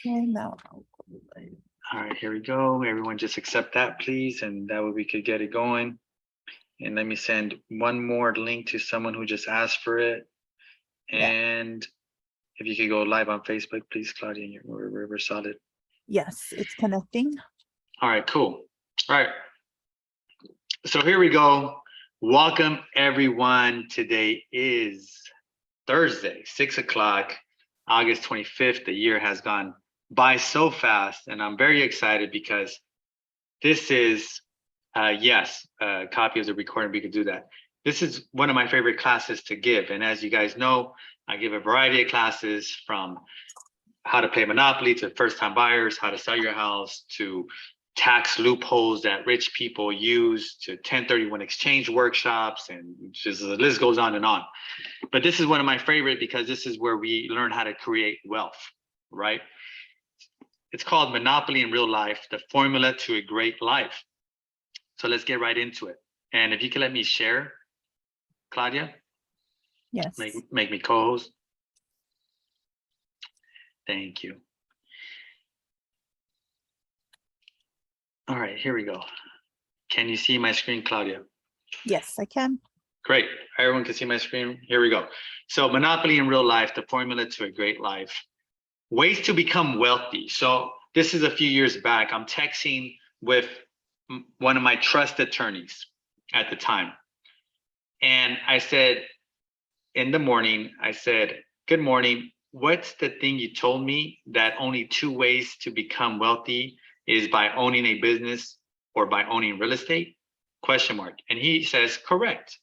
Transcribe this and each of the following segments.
Okay, now I'll go live. All right, here we go. Everyone just accept that, please. And that way we could get it going. And let me send one more link to someone who just asked for it. Yeah. And if you could go live on Facebook, please, Claudia, we're solid. Yes, it's connecting. All right, cool. All right. So here we go. Welcome, everyone. Today is Thursday, 6 o'clock, August 25th. The year has gone by so fast, and I'm very excited because this is, yes, a copy of the recording. We could do that. This is one of my favorite classes to give. And as you guys know, I give a variety of classes from how to play Monopoly to first-time buyers, how to sell your house, to tax loopholes that rich people use, to 1031 exchange workshops, and just the list goes on and on. But this is one of my favorite because this is where we learn how to create wealth, right? It's called Monopoly in Real Life, the formula to a great life. So let's get right into it. And if you can let me share, Claudia. Yes. Make me co-host. Thank you. All right, here we go. Can you see my screen, Claudia? Yes, I can. Great. Everyone can see my screen. Here we go. So Monopoly in Real Life, the formula to a great life. Ways to become wealthy. So this is a few years back. I'm texting with one of my trust attorneys at the time. And I said, in the morning, I said, good morning. What's the thing you told me that only 2 ways to become wealthy is by owning a business or by owning real estate? Question mark. And he says, correct.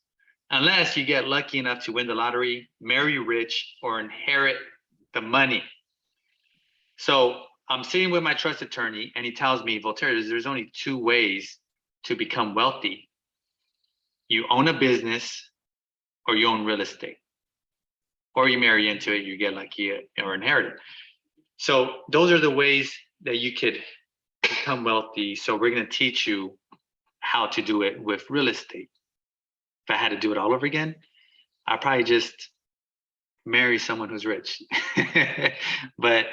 Unless you get lucky enough to win the lottery, marry rich, or inherit the money. So I'm sitting with my trust attorney and he tells me, Voltaire, there's only 2 ways to become wealthy. You own a business or you own real estate. Or you marry into it, you get lucky or inherit it. So those are the ways that you could become wealthy. So we're going to teach you how to do it with real estate. If I had to do it all over again, I'd probably just marry someone who's rich. But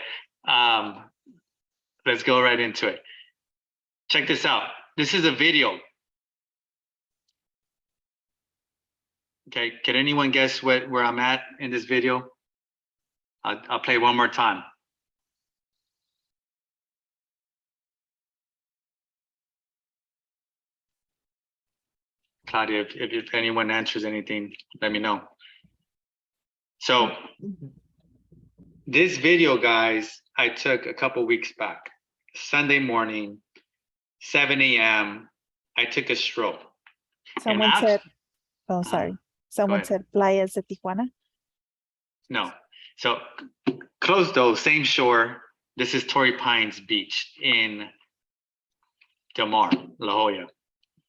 let's go right into it. Check this out. This is a video. Okay, can anyone guess where I'm at in this video? I'll play one more time. Claudia, if anyone answers anything, let me know. So this video, guys, I took a couple weeks back. Sunday morning, 7 a.m., I took a stroll. Someone said, oh, sorry. Someone said Playas de Tijuana. No. So close though, same shore. This is Torrey Pines Beach in Del Mar, La Jolla.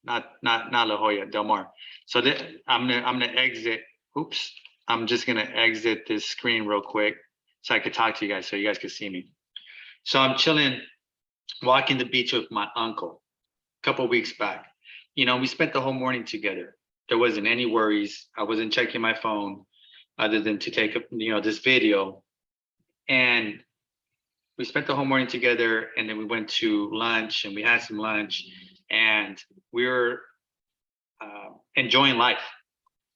Not La Jolla, Del Mar. So I'm gonna exit. Oops. I'm just gonna exit this screen real quick so I could talk to you guys so you guys could see me. So I'm chilling, walking the beach with my uncle a couple weeks back. You know, we spent the whole morning together. There wasn't any worries. I wasn't checking my phone other than to take this video. And we spent the whole morning together, and then we went to lunch and we had some lunch and we were enjoying life.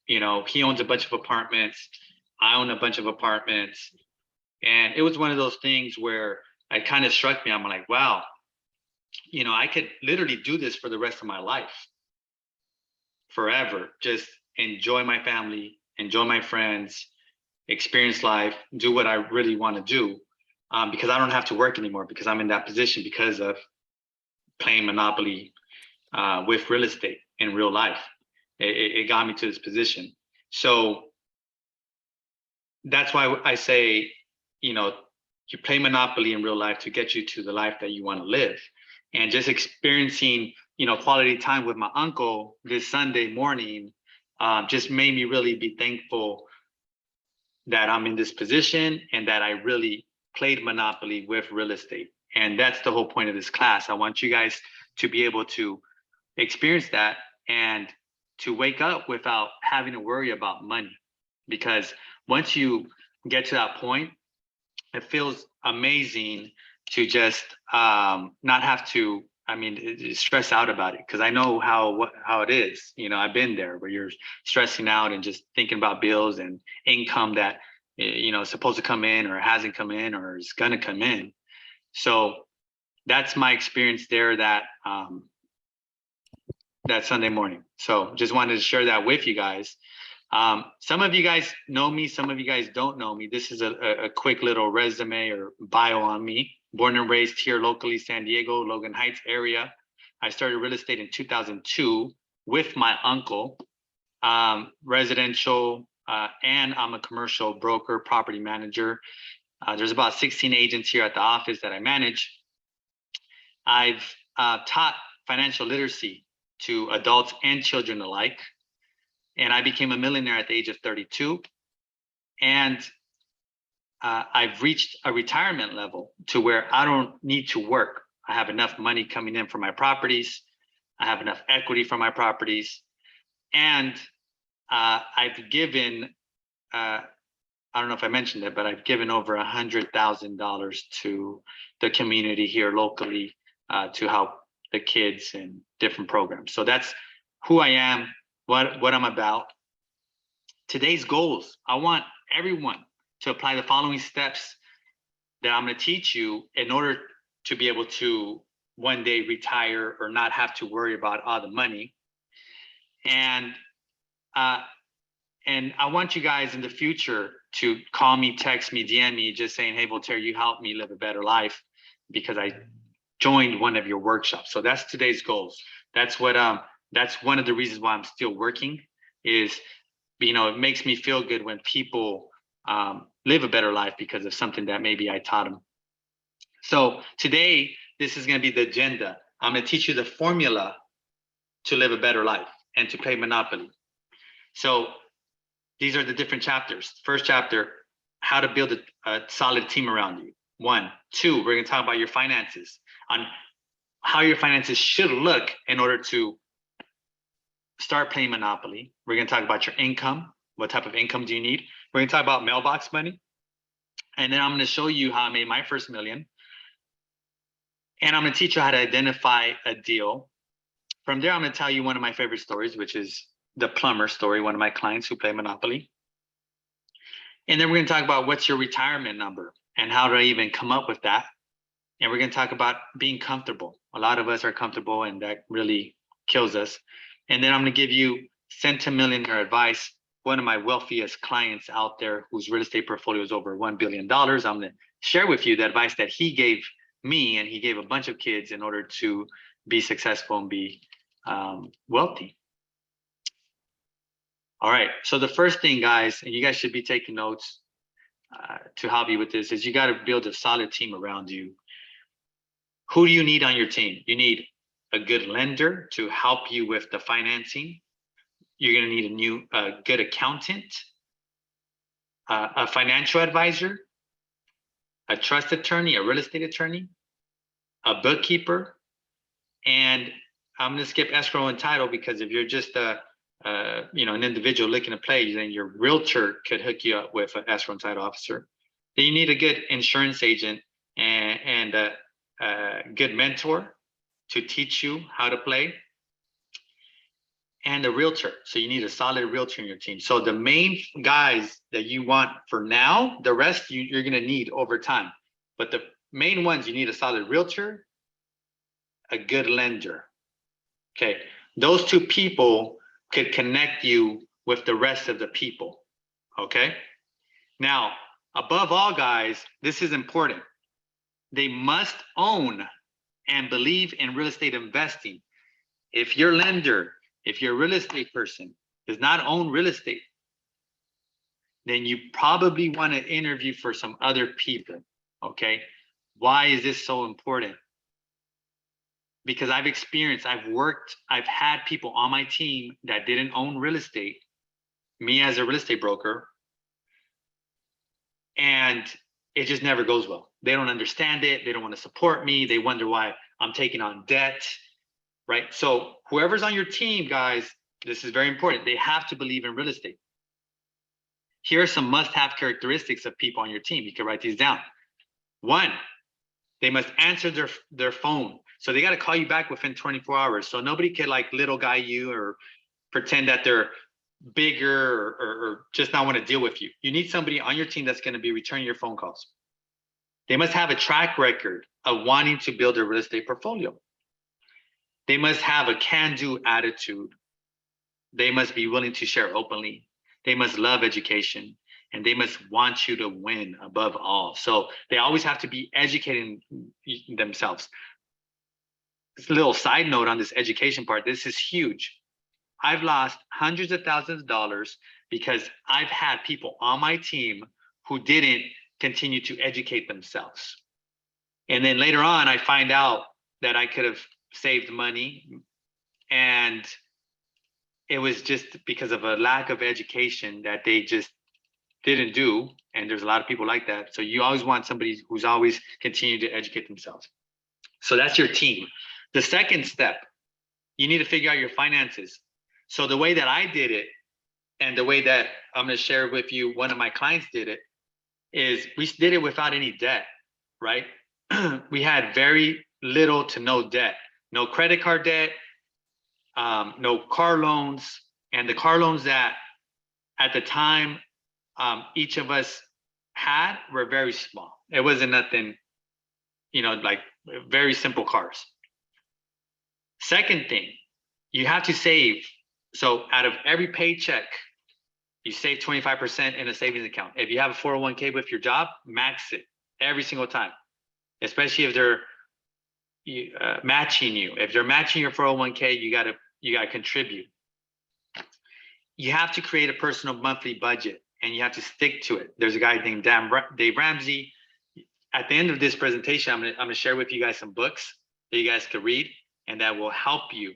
You know, he owns a bunch of apartments. I own a bunch of apartments. And it was one of those things where it kind of struck me. I'm like, wow, you know, I could literally do this for the rest of my life. Forever. Just enjoy my family, enjoy my friends, experience life, do what I really want to do. Because I don't have to work anymore because I'm in that position because of playing Monopoly with real estate in real life. It got me to this position. So that's why I say, you know, you play Monopoly in real life to get you to the life that you want to live. And just experiencing, you know, quality time with my uncle this Sunday morning just made me really be thankful that I'm in this position and that I really played Monopoly with real estate. And that's the whole point of this class. I want you guys to be able to experience that and to wake up without having to worry about money. Because once you get to that point, it feels amazing to just not have to, stress out about it, because I know how it is. I've been there where you're stressing out and just thinking about bills and income that is supposed to come in or hasn't come in or is going to come in. So that's my experience there that Sunday morning. So just wanted to share that with you guys. Some of you guys know me, some of you guys don't know me. This is a quick little resume or bio on me. Born and raised here locally, San Diego, Logan Heights area. I started real estate in 2002 with my uncle, residential, and I'm a commercial broker, property manager. There's about 16 agents here at the office that I manage. I've taught financial literacy to adults and children alike. And I became a millionaire at the age of 32. And I've reached a retirement level to where I don't need to work. I have enough money coming in from my properties. I have enough equity from my properties. And I've given, I don't know if I mentioned it, but I've given over $100,000 to the community here locally to help the kids and different programs. So that's who I am, what I'm about. Today's goals, I want everyone to apply the following steps that I'm going to teach you in order to be able to one day retire or not have to worry about all the money. And I want you guys in the future to call me, text me, DM me, just saying, hey, Voltaire, you helped me live a better life because I joined one of your workshops. So that's today's goals. That's what that's one of the reasons why I'm still working is, it makes me feel good when people live a better life because of something that maybe I taught them. So today, this is going to be the agenda. I'm going to teach you the formula to live a better life and to play Monopoly. So these are the different chapters. First chapter, how to build a solid team around you. 1, 2, we're going to talk about your finances, on how your finances should look in order to start playing Monopoly. We're going to talk about your income. What type of income do you need? We're going to talk about mailbox money. And then I'm going to show you how I made my first million. And I'm going to teach you how to identify a deal. From there, I'm going to tell you one of my favorite stories, which is the plumber story, one of my clients who play Monopoly. And then we're going to talk about what's your retirement number and how to even come up with that. And we're going to talk about being comfortable. A lot of us are comfortable and that really kills us. And then I'm going to give you centimillionaire advice. One of my wealthiest clients out there whose real estate portfolio is over $1 billion. I'm going to share with you the advice that he gave me and he gave a bunch of kids in order to be successful and be wealthy. All right. So the first thing, guys, and you guys should be taking notes to help you with this, is you got to build a solid team around you. Who do you need on your team? You need a good lender to help you with the financing. You're going to need a good accountant, a financial advisor, a trust attorney, a real estate attorney, a bookkeeper, and I'm going to skip escrow and title because if you're just an individual looking to play, then your realtor could hook you up with an escrow and title officer. Then you need a good insurance agent and a good mentor to teach you how to play, and a realtor. So you need a solid realtor in your team. So the main guys that you want for now, the rest you're going to need over time. But the main ones, you need a solid realtor, a good lender. Okay, those two people could connect you with the rest of the people. Okay, now above all, guys, this is important. They must own and believe in real estate investing. If your lender, if your real estate person does not own real estate, then you probably want to interview for some other people. Okay, why is this so important? Because I've had people on my team that didn't own real estate, me as a real estate broker, and it just never goes well. They don't understand it. They don't want to support me. They wonder why I'm taking on debt, right? So whoever's on your team, guys, this is very important. They have to believe in real estate. Here are some must-have characteristics of people on your team. You can write these down. One, they must answer their phone. So they got to call you back within 24 hours. So nobody can like little guy you or pretend that they're bigger or just not want to deal with you. You need somebody on your team that's going to be returning your phone calls. They must have a track record of wanting to build a real estate portfolio. They must have a can-do attitude. They must be willing to share openly. They must love education, and they must want you to win above all. So they always have to be educating themselves. This little side note on this education part, this is huge. I've lost hundreds of thousands of dollars because I've had people on my team who didn't continue to educate themselves. And then later on, I find out that I could have saved money, and it was just because of a lack of education that they just didn't do. And there's a lot of people like that. So you always want somebody who's always continuing to educate themselves. So that's your team. The second step, you need to figure out your finances. So the way that I did it, and the way that I'm going to share with you, one of my clients did it, is we did it without any debt, right? We had very little to no debt, no credit card debt, no car loans. And the car loans that at the time each of us had were very small. It wasn't nothing, like very simple cars. Second thing, you have to save. So out of every paycheck, you save 25% in a savings account. If you have a 401k with your job, max it every single time, especially if they're matching you. If they're matching your 401k, you gotta contribute. You have to create a personal monthly budget, and you have to stick to it. There's a guy named Dave Ramsey. At the end of this presentation, I'm gonna share with you guys some books that you guys could read, and that will help you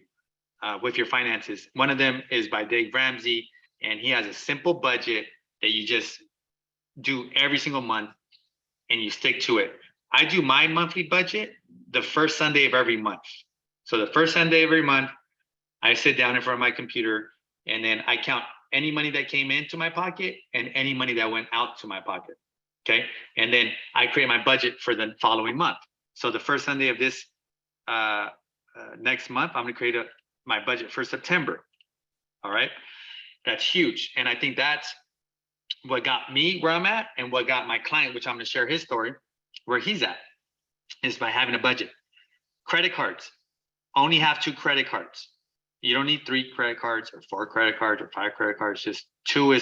with your finances. One of them is by Dave Ramsey, and he has a simple budget that you just do every single month, and you stick to it. I do my monthly budget the first Sunday of every month. So the first Sunday of every month, I sit down in front of my computer, and then I count any money that came into my pocket and any money that went out to my pocket. Okay. And then I create my budget for the following month. So the first Sunday of this next month, I'm going to create my budget for September. All right. That's huge. And I think that's what got me where I'm at, and what got my client, which I'm going to share his story, where he's at, is by having a budget. Credit cards. Only have 2 credit cards. You don't need 3 credit cards or 4 credit cards or 5 credit cards. Just 2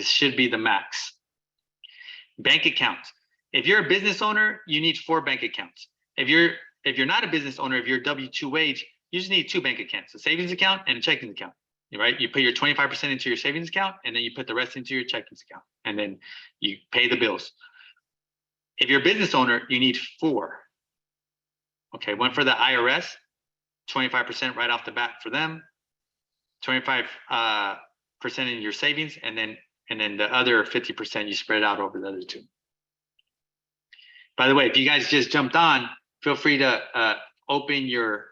should be the max. Bank accounts. If you're a business owner, you need 4 bank accounts. If you're not a business owner, if you're W-2 wage, you just need 2 bank accounts, a savings account and a checking account. Right? You put your 25% into your savings account, and then you put the rest into your checking account, and then you pay the bills. If you're a business owner, you need 4. Okay, one for the IRS, 25% right off the bat for them, 25% in your savings, and then the other 50% you spread out over the other 2. By the way, if you guys just jumped on, feel free to open your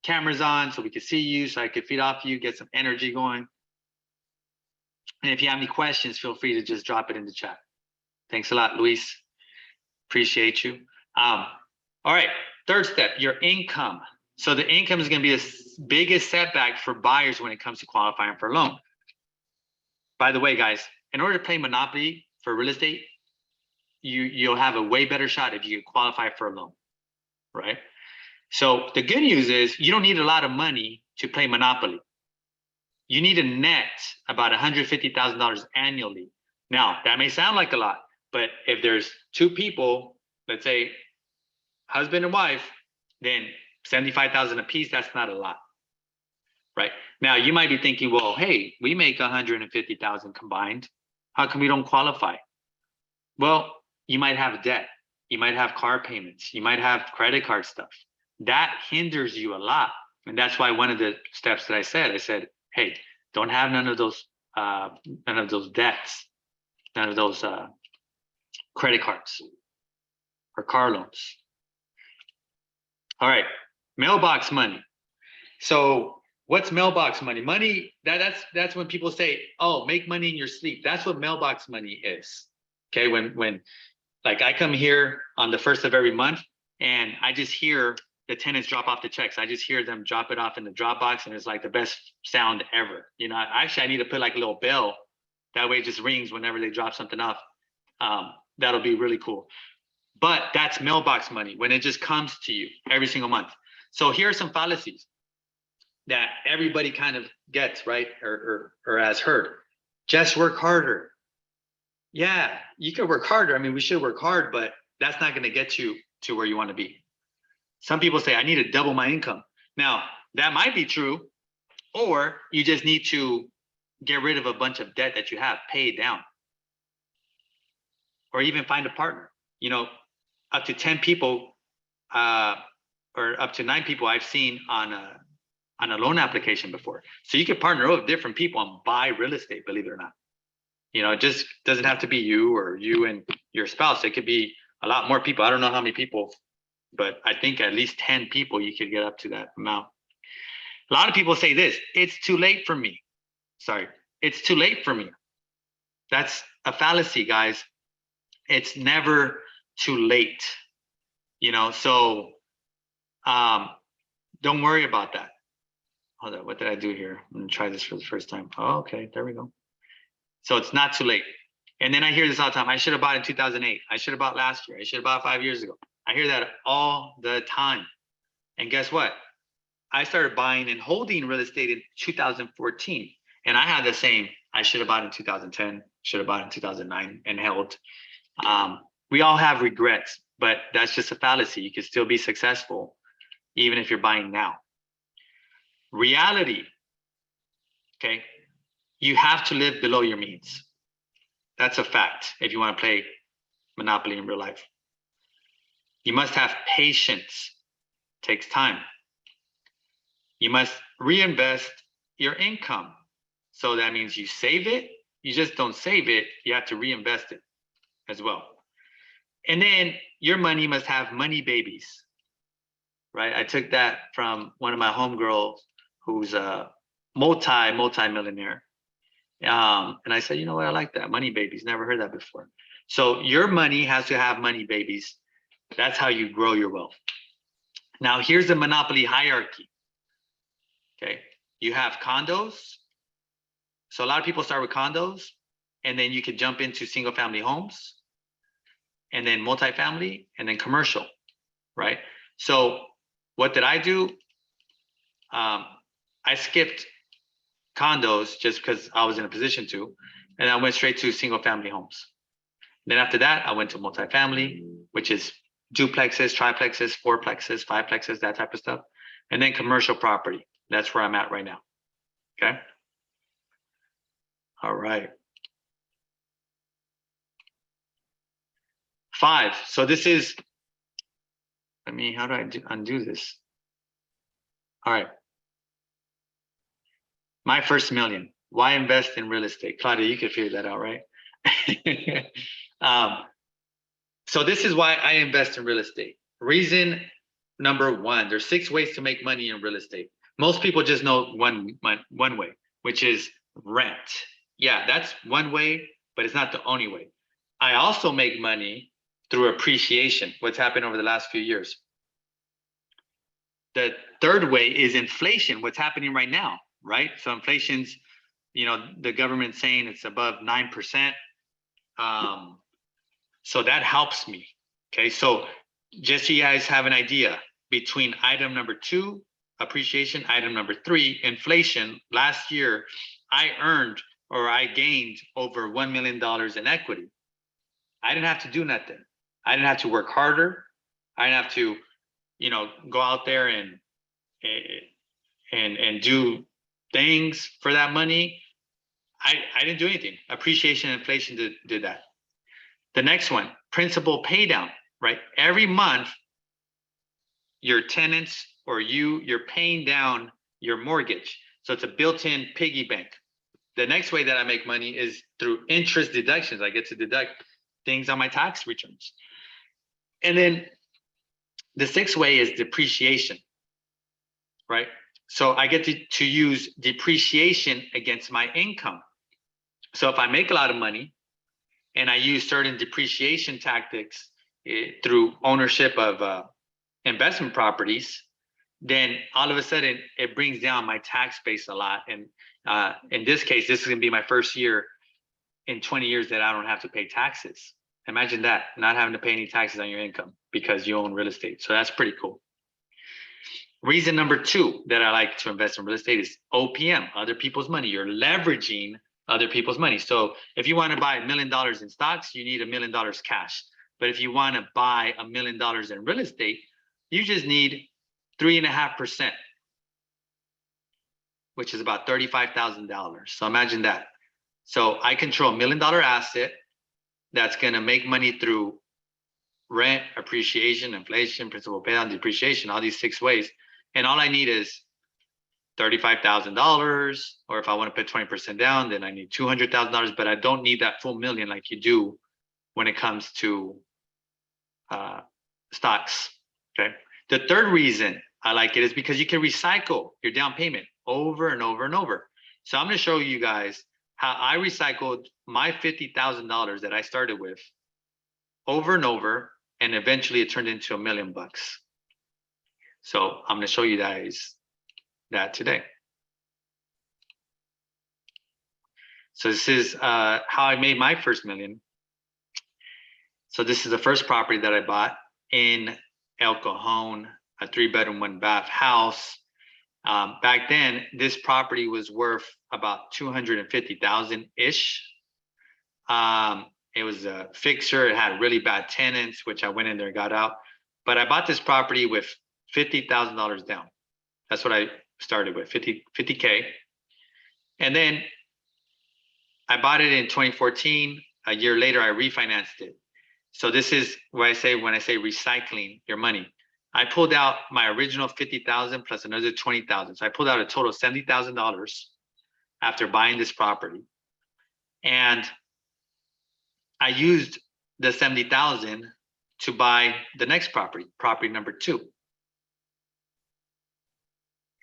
cameras on so we can see you, so I could feed off you, get some energy going. And if you have any questions, feel free to just drop it in the chat. Thanks a lot, Luis. Appreciate you. All right, third step, your income. So the income is going to be the biggest setback for buyers when it comes to qualifying for a loan. By the way, guys, in order to play Monopoly for real estate, you'll have a way better shot if you qualify for a loan, right? So the good news is you don't need a lot of money to play Monopoly. You need a net about $150,000 annually. Now, that may sound like a lot, but if there's 2 people, let's say husband and wife, then $75,000 a piece, that's not a lot, right? Now, you might be thinking, well, hey, we make $150,000 combined. How come we don't qualify? Well, you might have debt. You might have car payments. You might have credit card stuff. That hinders you a lot. And that's why one of the steps that I said, hey, don't have none of those debts, none of those credit cards or car loans. All right, mailbox money. So what's mailbox money? Money, that's when people say, oh, make money in your sleep. That's what mailbox money is. Okay, when Like I come here on the 1st of every month and I just hear the tenants drop off the checks. I just hear them drop it off in the drop box and it's like the best sound ever. You know, actually I need to put like a little bell. That way it just rings whenever they drop something off. That'll be really cool. But that's mailbox money when it just comes to you every single month. So here are some fallacies that everybody kind of gets, right? Or has heard. Just work harder. Yeah, you could work harder. I mean, we should work hard, but that's not going to get you to where you want to be. Some people say, I need to double my income. Now, that might be true, or you just need to get rid of a bunch of debt that you have, pay it down, or even find a partner. You know, up to 10 people or up to 9 people I've seen on a loan application before. So you could partner with different people and buy real estate, believe it or not. You know, it just doesn't have to be you or you and your spouse. It could be a lot more people. I don't know how many people, but I think at least 10 people you could get up to that amount. A lot of people say this, it's too late for me. Sorry, it's too late for me. That's a fallacy, guys. It's never too late. You know, so don't worry about that. Hold on, what did I do here? I'm gonna try this for the first time. Oh, okay, there we go. So it's not too late. And then I hear this all the time. I should have bought in 2008. I should have bought last year. I should have bought 5 years ago. I hear that all the time. And guess what? I started buying and holding real estate in 2014. And I had the same, I should have bought in 2010, should have bought in 2009 and held. We all have regrets, but that's just a fallacy. You can still be successful even if you're buying now. Reality, okay? You have to live below your means. That's a fact if you want to play Monopoly in real life. You must have patience. It takes time. You must reinvest your income. So that means you save it. You just don't save it. You have to reinvest it as well. And then your money must have money babies, right? I took that from one of my homegirls who's a multi-millionaire. And I said, you know what? I like that. Money babies. Never heard that before. So your money has to have money babies. That's how you grow your wealth. Now, here's the Monopoly hierarchy. Okay. You have condos. So a lot of people start with condos, and then you could jump into single family homes, and then multifamily, and then commercial, right? So what did I do? I skipped condos just because I was in a position to, and I went straight to single family homes. Then after that, I went to multifamily, which is duplexes, triplexes, fourplexes, fiveplexes, that type of stuff. And then commercial property. That's where I'm at right now. Okay. All right. 5. So this is, how do I undo this? All right. My first million. Why invest in real estate? Claudia, you could figure that out, right? So this is why I invest in real estate. Reason number 1, there's 6 ways to make money in real estate. Most people just know one way, which is rent. Yeah, that's one way, but it's not the only way. I also make money through appreciation, what's happened over the last few years. The third way is inflation, what's happening right now, right? So inflation's, the government's saying it's above 9%. So that helps me. Okay, so just so you guys have an idea, between item number 2, appreciation, item number 3, inflation, last year, I gained over $1 million in equity. I didn't have to do nothing. I didn't have to work harder. I didn't have to, go out there and do things for that money. I didn't do anything. Appreciation and inflation did that. The next one, principal pay down, right? Every month, your tenants or you're paying down your mortgage. So it's a built-in piggy bank. The next way that I make money is through interest deductions. I get to deduct things on my tax returns. And then the 6th way is depreciation, right? So I get to use depreciation against my income. So if I make a lot of money and I use certain depreciation tactics through ownership of investment properties, then all of a sudden it brings down my tax base a lot. And in this case, this is going to be my first year in 20 years that I don't have to pay taxes. Imagine that, not having to pay any taxes on your income because you own real estate. So that's pretty cool. Reason number 2 that I like to invest in real estate is OPM, other people's money. You're leveraging other people's money. So if you want to buy $1 million in stocks, you need $1 million cash. But if you want to buy $1 million in real estate, you just need 3.5%, which is about $35,000. So imagine that. So I control $1 million asset that's going to make money through rent, appreciation, inflation, principal paydown, depreciation, all these 6 ways. And all I need is $35,000, or if I want to put 20% down, then I need $200,000, but I don't need that full million like you do when it comes to stocks, okay? The third reason I like it is because you can recycle your down payment over and over and over. So I'm going to show you guys how I recycled my $50,000 that I started with over and over, and eventually it turned into $1 million. So I'm going to show you guys that today. So this is how I made my first million. So this is the first property that I bought in El Cajon, a 3-bedroom, 1-bath house. Back then, this property was worth about $250,000-ish. It was a fixer. It had really bad tenants, which I went in there and got out. But I bought this property with $50,000 down. That's what I started with, 50K. And then I bought it in 2014. A year later, I refinanced it. So this is what I say when I say recycling your money. I pulled out my original 50,000 plus another 20,000. So I pulled out a total of $70,000 after buying this property. And I used the 70,000 to buy the next property, property number 2.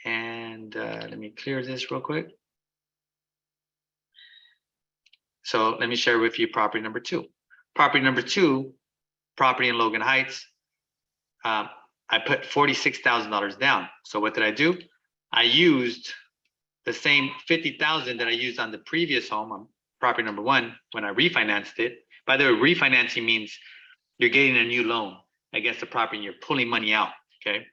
And let me clear this real quick. So let me share with you property number 2. Property number 2, property in Logan Heights. I put $46,000 down. So what did I do? I used the same 50,000 that I used on the previous home on property number 1 when I refinanced it. By the way, refinancing means you're getting a new loan against the property and you're pulling money out, okay?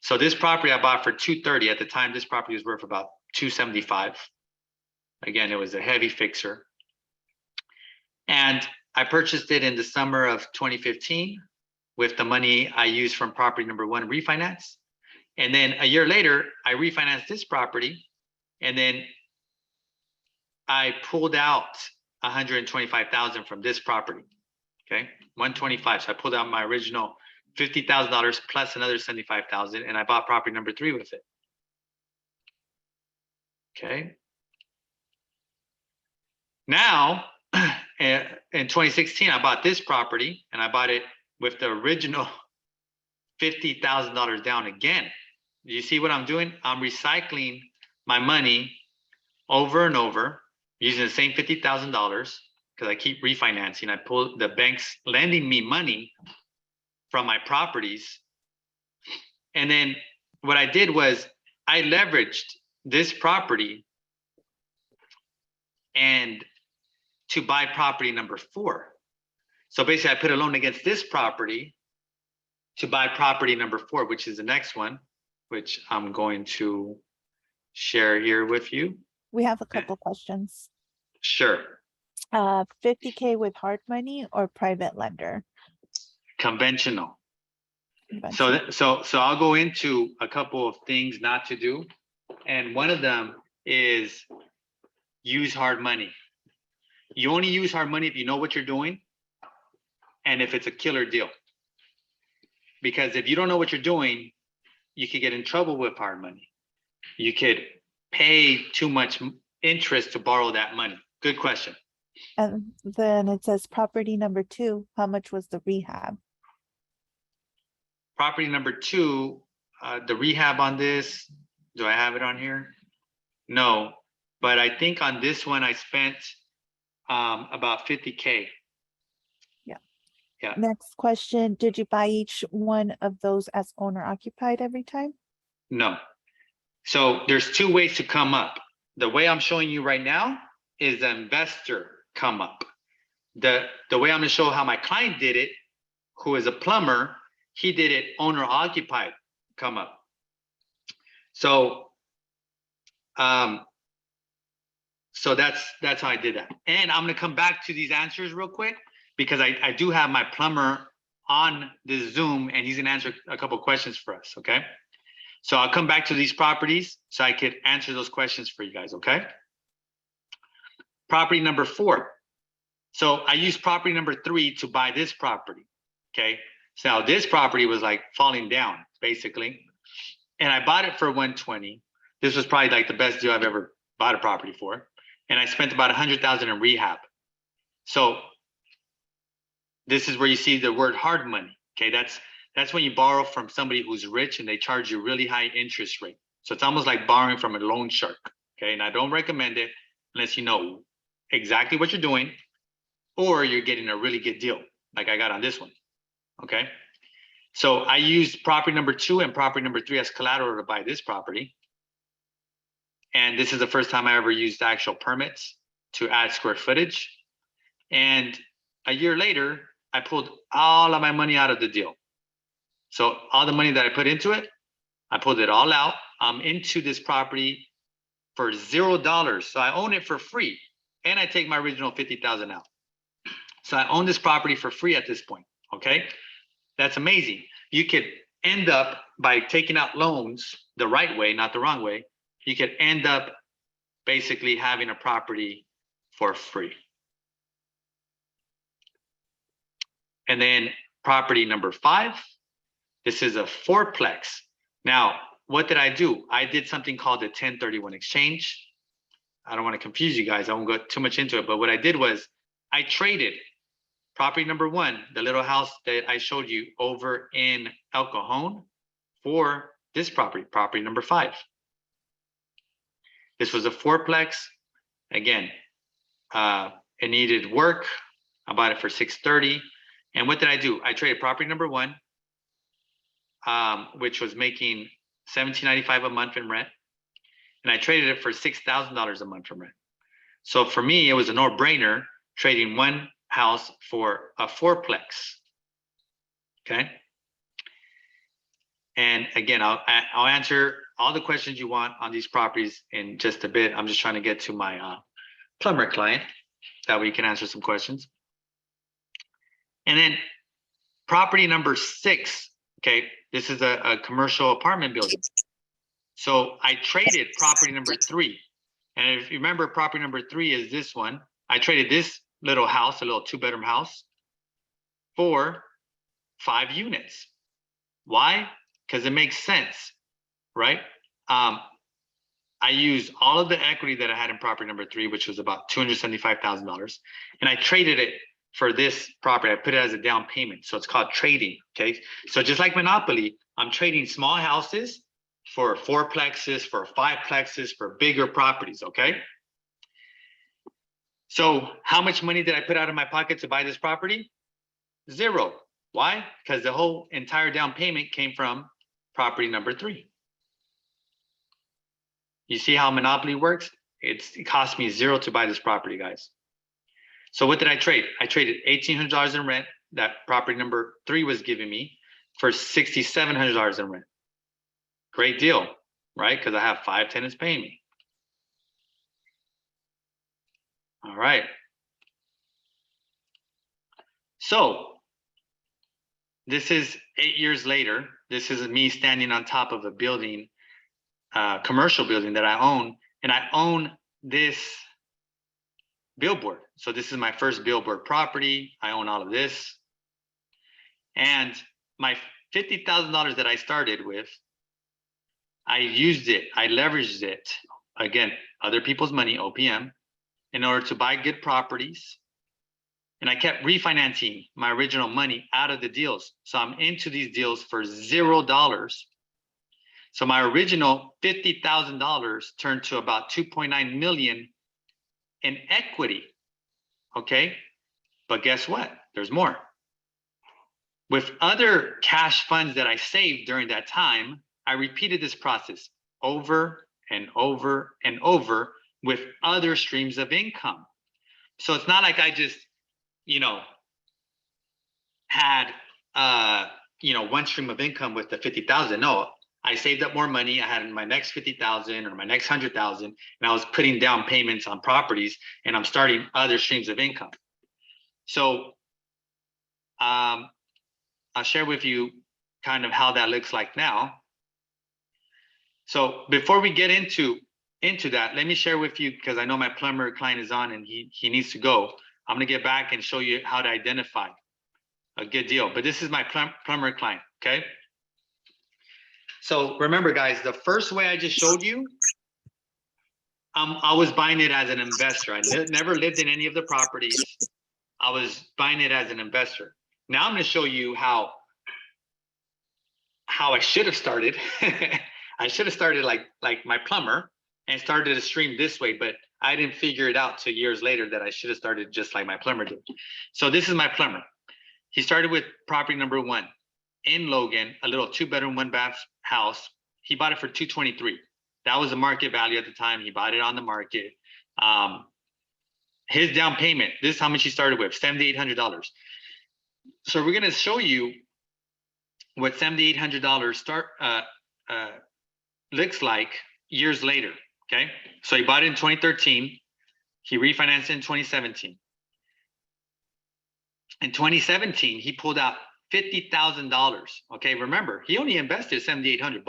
So this property I bought for $230. At the time, this property was worth about $275. Again, it was a heavy fixer. And I purchased it in the summer of 2015 with the money I used from property number 1 refinance. And then a year later, I refinanced this property, and then I pulled out $125,000 from this property, okay? 125. So I pulled out my original $50,000 plus another $75,000, and I bought property number 3 with it. Okay. Now, in 2016, I bought this property, and I bought it with the original $50,000 down again. Do you see what I'm doing? I'm recycling my money over and over using the same $50,000 because I keep refinancing. I pull the banks lending me money from my properties. And then what I did was I leveraged this property and to buy property number 4. So basically I put a loan against this property to buy property number 4, which is the next one, which I'm going to share here with you. We have a couple questions. Sure. 50K with hard money or private lender? Conventional. So I'll go into a couple of things not to do. And one of them is use hard money. You only use hard money if you know what you're doing and if it's a killer deal. Because if you don't know what you're doing, you could get in trouble with hard money. You could pay too much interest to borrow that money. Good question. And then it says property number 2, how much was the rehab? Property number 2, the rehab on this, do I have it on here? No, but I think on this one I spent about $50K Yeah. Next question, did you buy each one of those as owner occupied every time? No. So there's two ways to come up. The way I'm showing you right now is the investor come up. The way I'm going to show how my client did it, who is a plumber, he did it owner occupied come up. So so that's how I did that. And I'm going to come back to these answers real quick because I do have my plumber on this Zoom and he's going to answer a couple questions for us. Okay. So I'll come back to these properties so I could answer those questions for you guys. Okay. Property number 4. So I used property number 3 to buy this property. Okay. So now this property was like falling down basically. And I bought it for 120. This was probably like the best deal I've ever bought a property for. And I spent about 100,000 in rehab. So this is where you see the word hard money. Okay, that's when you borrow from somebody who's rich and they charge you really high interest rate. So it's almost like borrowing from a loan shark. Okay, and I don't recommend it unless you know exactly what you're doing or you're getting a really good deal like I got on this one. Okay, so I used property number 2 and property number 3 as collateral to buy this property. And this is the first time I ever used actual permits to add square footage. And a year later, I pulled all of my money out of the deal. So all the money that I put into it, I pulled it all out. I'm into this property for $0. So I own it for free. And I take my original 50,000 out. So I own this property for free at this point. Okay. That's amazing. You could end up by taking out loans the right way, not the wrong way. You could end up basically having a property for free. And then property number 5, this is a 4-plex. Now, what did I do? I did something called the 1031 exchange. I don't want to confuse you guys. I won't go too much into it. But what I did was I traded property number 1, the little house that I showed you over in El Cajon, for this property, property number 5. This was a 4-plex. Again, it needed work. I bought it for $630. And what did I do? I traded property number 1, which was making $1,795 a month in rent. And I traded it for $6,000 a month in rent. So for me, it was a no-brainer trading one house for a 4-plex. Okay. And again, I'll answer all the questions you want on these properties in just a bit. I'm just trying to get to my plumber client. That way you can answer some questions. And then property number 6, okay, this is a commercial apartment building. So I traded property number 3. And if you remember, property number 3 is this one. I traded this little house, a little 2-bedroom house, for 5 units. Why? Because it makes sense, right? I used all of the equity that I had in property number 3, which was about $275,000, and I traded it for this property. I put it as a down payment. So it's called trading, okay? So just like Monopoly, I'm trading small houses for 4-plexes, for 5-plexes, for bigger properties, okay? So how much money did I put out of my pocket to buy this property? 0. Why? Because the whole entire down payment came from property number 3. You see how Monopoly works? It cost me 0 to buy this property, guys. So what did I trade? I traded $1,800 in rent that property number 3 was giving me for $6,700 in rent. Great deal, right? Because I have 5 tenants paying me. All right. So this is 8 years later. This is me standing on top of a building, commercial building that I own, and I own this billboard. So this is my first billboard property. I own all of this. And my $50,000 that I started with, I used it, I leveraged it, again, other people's money, OPM, in order to buy good properties. And I kept refinancing my original money out of the deals. So I'm into these deals for $0. So my original $50,000 turned to about 2.9 million in equity. Okay. But guess what? There's more. With other cash funds that I saved during that time, I repeated this process over and over and over with other streams of income. So it's not like I just, had, one stream of income with the 50,000. No, I saved up more money. I had my next 50,000 or my next 100,000, and I was putting down payments on properties, and I'm starting other streams of income. So, I'll share with you kind of how that looks like now. So before we get into that, let me share with you, because I know my plumber client is on and he needs to go. I'm gonna get back and show you how to identify a good deal. But this is my plumber client, okay? So remember, guys, the first way I just showed you, I was buying it as an investor. I never lived in any of the properties. I was buying it as an investor. Now I'm going to show you how I should have started. I should have started like my plumber and started a stream this way, but I didn't figure it out till years later that I should have started just like my plumber did. So this is my plumber. He started with property number 1 in Logan, a little 2-bedroom, 1-bath house. He bought it for $223,000. That was the market value at the time. He bought it on the market. His down payment, this is how much he started with, $7,800. So we're going to show you what $7,800 looks like years later. Okay, so he bought it in 2013. He refinanced it in 2017. In 2017, he pulled out $50,000. Okay, remember, he only invested $7,800.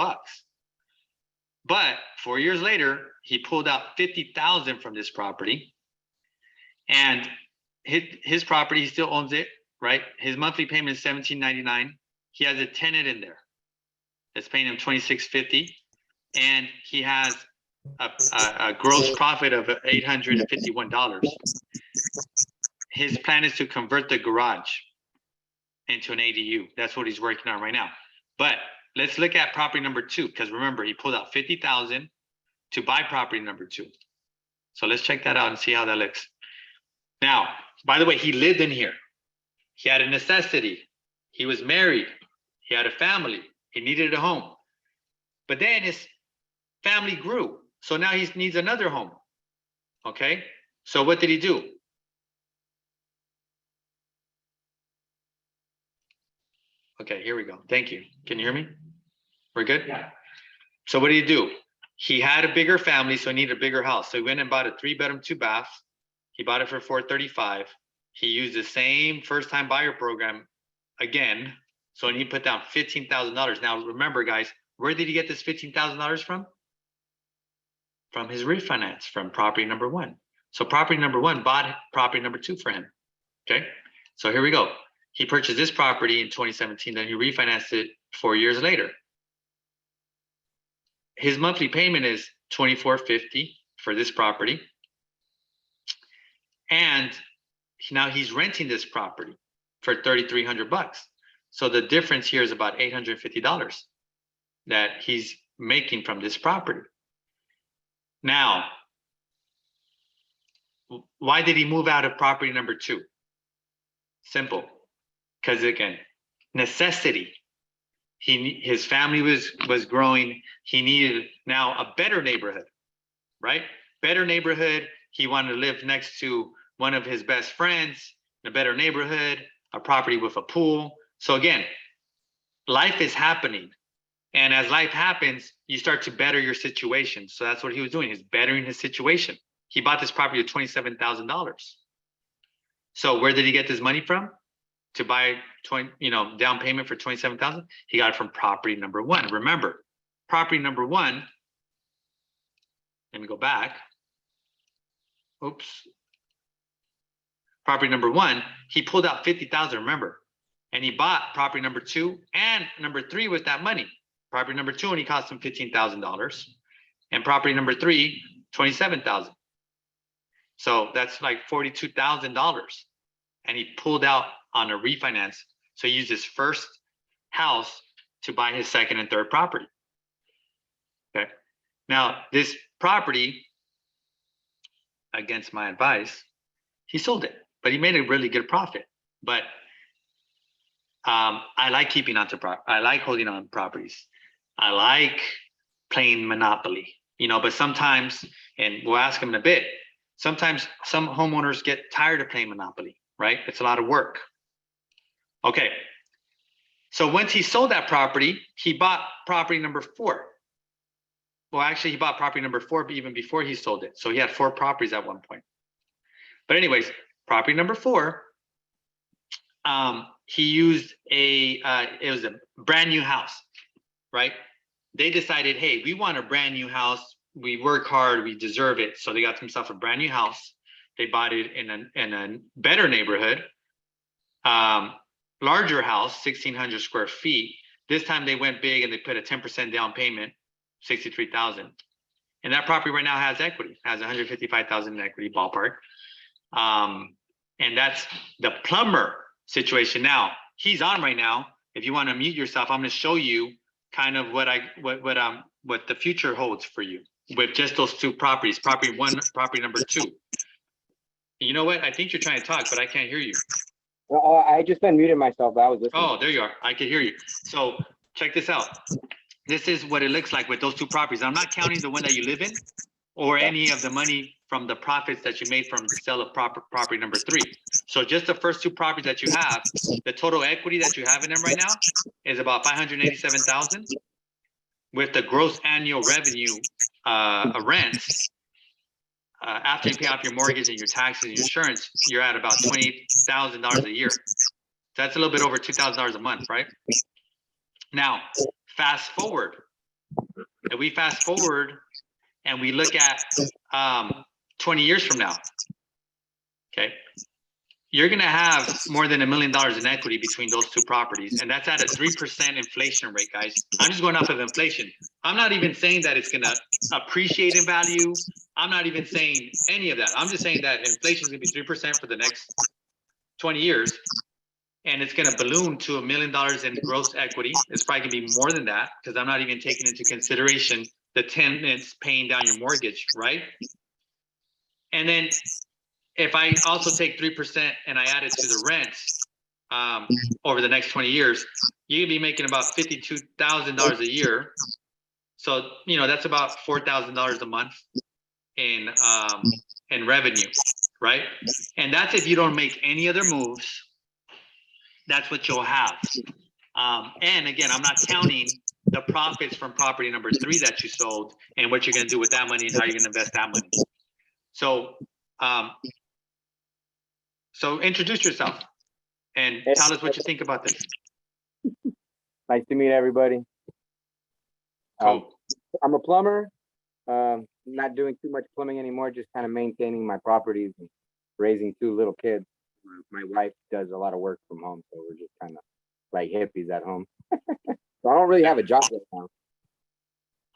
But 4 years later, he pulled out $50,000 from this property, and his property, he still owns it, right? His monthly payment is $1,799. He has a tenant in there that's paying him $2,650, and he has a gross profit of $851. His plan is to convert the garage into an ADU. That's what he's working on right now. But let's look at property number 2, because remember, he pulled out $50,000 to buy property number 2. So let's check that out and see how that looks. Now, by the way, he lived in here. He had a necessity. He was married. He had a family. He needed a home. But then his family grew. So now he needs another home. Okay? So what did he do? Okay, here we go. Thank you. Can you hear me? We're good? Yeah. So what did he do? He had a bigger family, so he needed a bigger house. So he went and bought a 3-bedroom, 2-bath. He bought it for $435,000. He used the same first-time buyer program again. So he put down $15,000. Now remember, guys, where did he get this $15,000 from? From his refinance, from property number 1. So property number 1 bought property number 2 for him. Okay, so here we go. He purchased this property in 2017, then he refinanced it 4 years later. His monthly payment is $2,450 for this property. And now he's renting this property for $3,300. So the difference here is about $850 that he's making from this property. Now, why did he move out of property number 2? Simple. Because again, necessity. His family was growing. He needed now a better neighborhood, right? Better neighborhood. He wanted to live next to one of his best friends in a better neighborhood, a property with a pool. So again, life is happening. And as life happens, you start to better your situation. So that's what he was doing. He's bettering his situation. He bought this property at $27,000. So where did he get this money from? To buy down payment for $27,000, he got it from property number 1. Remember, property number 1. Let me go back. Oops. Property number 1, he pulled out $50,000. Remember, and he bought property number 2 and number 3 with that money. Property number 2 only cost him $15,000, and property number 3, $27,000. So that's like $42,000, and he pulled out on a refinance. So he used his first house to buy his second and third property. Okay. Now this property, against my advice, he sold it, but he made a really good profit. But I like keeping on to I like holding on to properties. I like playing Monopoly, but sometimes, and we'll ask them in a bit, sometimes some homeowners get tired of playing Monopoly, right? It's a lot of work. Okay. So once he sold that property, he bought property number 4. Well, actually, he bought property number 4 even before he sold it. So he had 4 properties at one point. But anyways, property number 4, he used it was a brand new house, right? They decided, hey, we want a brand new house. We work hard, we deserve it. So they got themselves a brand new house. They bought it in a better neighborhood, larger house, 1,600 square feet. This time they went big and they put a 10% down payment, $63,000. And that property right now has equity, has 155,000 in equity ballpark. And that's the plumber situation. Now he's on right now. If you want to mute yourself, I'm going to show you kind of what the future holds for you with just those 2 properties, property 1, property number 2. You know what? I think you're trying to talk, but I can't hear you. Well, I just unmuted myself, but I was listening. Oh, there you are. I can hear you. So check this out. This is what it looks like with those 2 properties. I'm not counting the one that you live in or any of the money from the profits that you made from the sale of property number 3. So just the first 2 properties that you have, the total equity that you have in them right now is about $587,000, with the gross annual revenue rents. After you pay off your mortgage and your taxes and your insurance, you're at about $28,000 a year. That's a little bit over $2,000 a month, right? Now, fast forward. If we fast forward and we look at 20 years from now, okay, you're going to have more than $1 million in equity between those 2 properties. And that's at a 3% inflation rate, guys. I'm just going off of inflation. I'm not even saying that it's going to appreciate in value. I'm not even saying any of that. I'm just saying that inflation is going to be 3% for the next 20 years. And it's going to balloon to $1 million in gross equity. It's probably going to be more than that because I'm not even taking into consideration the tenants paying down your mortgage, right? And then if I also take 3% and I add it to the rents over the next 20 years, you'd be making about $52,000 a year. So, that's about $4,000 a month in revenue, right? And that's if you don't make any other moves. That's what you'll have. And again, I'm not counting the profits from property number 3 that you sold and what you're going to do with that money and how you're going to invest that money. So introduce yourself and tell us what you think about this. Nice to meet everybody. Cool. I'm a plumber. Not doing too much plumbing anymore, just kind of maintaining my properties and raising 2 little kids. My wife does a lot of work from home, so we're just kind of like hippies at home. So I don't really have a job right now.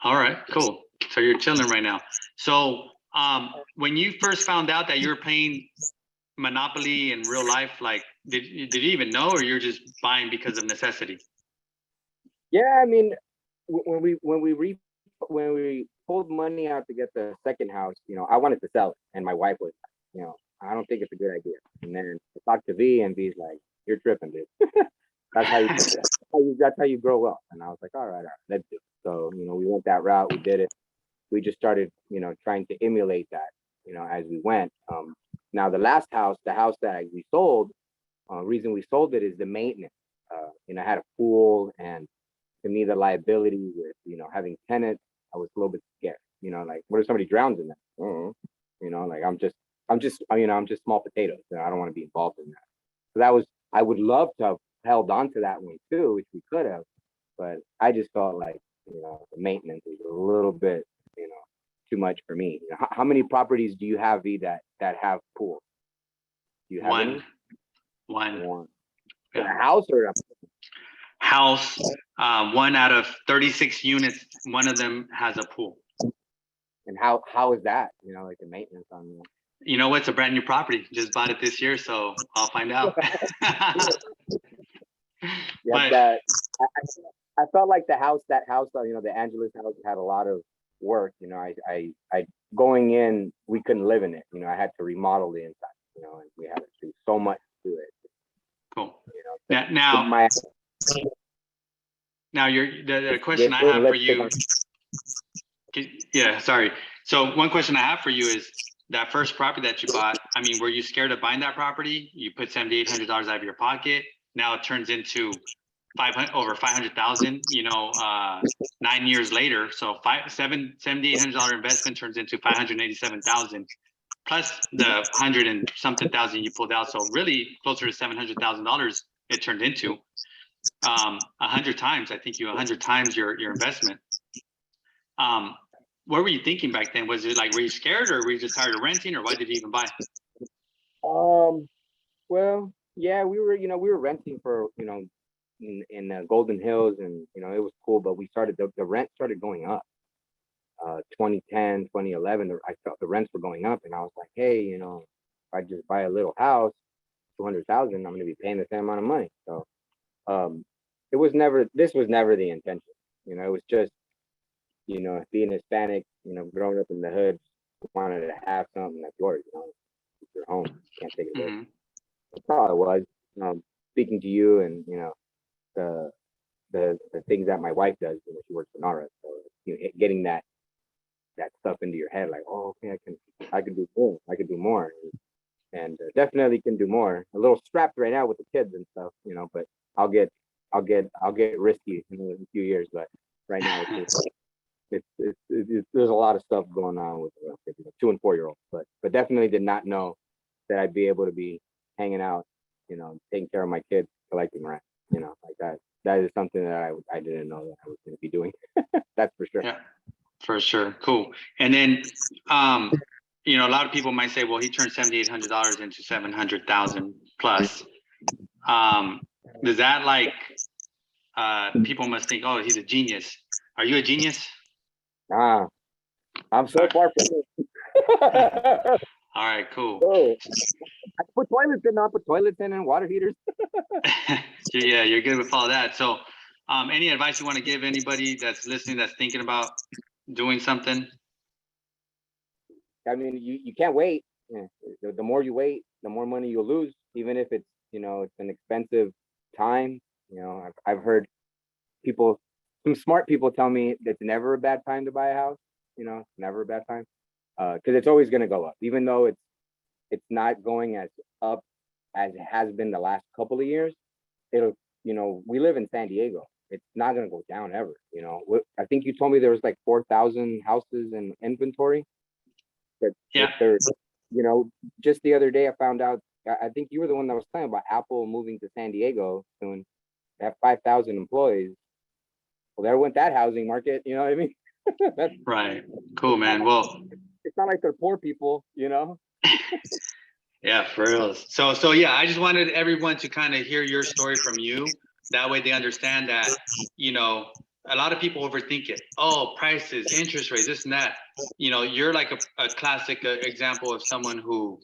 All right, cool. So you're chilling right now. So when you first found out that you were playing Monopoly in real life, like did you even know, or you're just buying because of necessity? Yeah, I mean, when we pulled money out to get the second house, I wanted to sell it, and my wife was, I don't think it's a good idea. And then I talked to V, and V's like, "You're tripping, dude. That's how you grow up." And I was like, all right, let's do it. So we went that route. We did it. We just started, trying to emulate that, as we went. Now the last house, the house that we sold, reason we sold it is the maintenance. I had a pool, and to me the liability with having tenants, I was a little bit scared. Like, what if somebody drowns in that? Like I'm just small potatoes. I don't want to be involved in that. So I would love to have held on to that one too, which we could have, but I just felt like the maintenance is a little bit too much for me. How many properties do you have, V, that have pools? Do you have any? One. Yeah. A house or a house? 1 out of 36 units, one of them has a pool. And how is that? Like the maintenance on that? It's a brand new property. Just bought it this year, so I'll find out. Yeah, I felt like that house, the Angeles house had a lot of work. I going in, we couldn't live in it. I had to remodel the inside. And we had to do so much to it. Cool. You know, Now, the question I have for you. Yeah, sorry. So one question I have for you is that first property that you bought. I mean, were you scared of buying that property? You put $7,800 out of your pocket. Now it turns into over 500,000. 9 years later, so $7,800 investment turns into 587,000 plus the 100 and something thousand you pulled out. So really closer to $700,000 it turned into. 100 times, I think 100 times your investment. What were you thinking back then? Was it like, were you scared, or were you just tired of renting, or why did you even buy? Well, yeah, we were renting for, in Golden Hills, and, it was cool, but the rent started going up. 2010, 2011, I felt the rents were going up, and I was like, hey, if I just buy a little house, 200,000, I'm going to be paying the same amount of money. So, this was never the intention. It was just, being Hispanic, growing up in the hood, wanted to have something that's yours, it's your home, you can't take it away. Mm-hmm. That's all it was. Speaking to you, and the things that my wife does, she works for NARA, so getting that stuff into your head, like, oh, okay, I can do more, and definitely can do more. A little strapped right now with the kids and stuff, but I'll get risky in a few years. But right now, there's a lot of stuff going on with 2 and 4 year olds, but definitely did not know that I'd be able to be hanging out, taking care of my kids, collecting rent, like that. That is something that I didn't know that I was going to be doing. That's for sure. Yeah, for sure. Cool. And then, a lot of people might say, well, he turned $7,800 into 700,000 plus. Does that, like, people must think, oh, he's a genius. Are you a genius? I'm so far from it. All right, cool. Oh, I put toilets in, not put toilets in, and water heaters. Yeah, you're good with all that. So, any advice you want to give anybody that's listening, that's thinking about doing something? I mean, you can't wait. The more you wait, the more money you'll lose, even if it's, it's an expensive time. I've heard some smart people tell me that it's never a bad time to buy a house. Never a bad time, because it's always going to go up, even though it's not going as up as it has been the last couple of years. It'll, we live in San Diego. It's not going to go down ever. I think you told me there was like 4,000 houses in inventory. Yeah. Just the other day I found out, I think you were the one that was talking about Apple moving to San Diego soon. They have 5,000 employees. Well, there went that housing market. You know what I mean? Right. Cool, man. Well, it's not like they're poor people, Yeah, for real. So yeah, I just wanted everyone to kind of hear your story from you. That way they understand that, a lot of people overthink it. Oh, prices, interest rates, this and that. You're like a classic example of someone who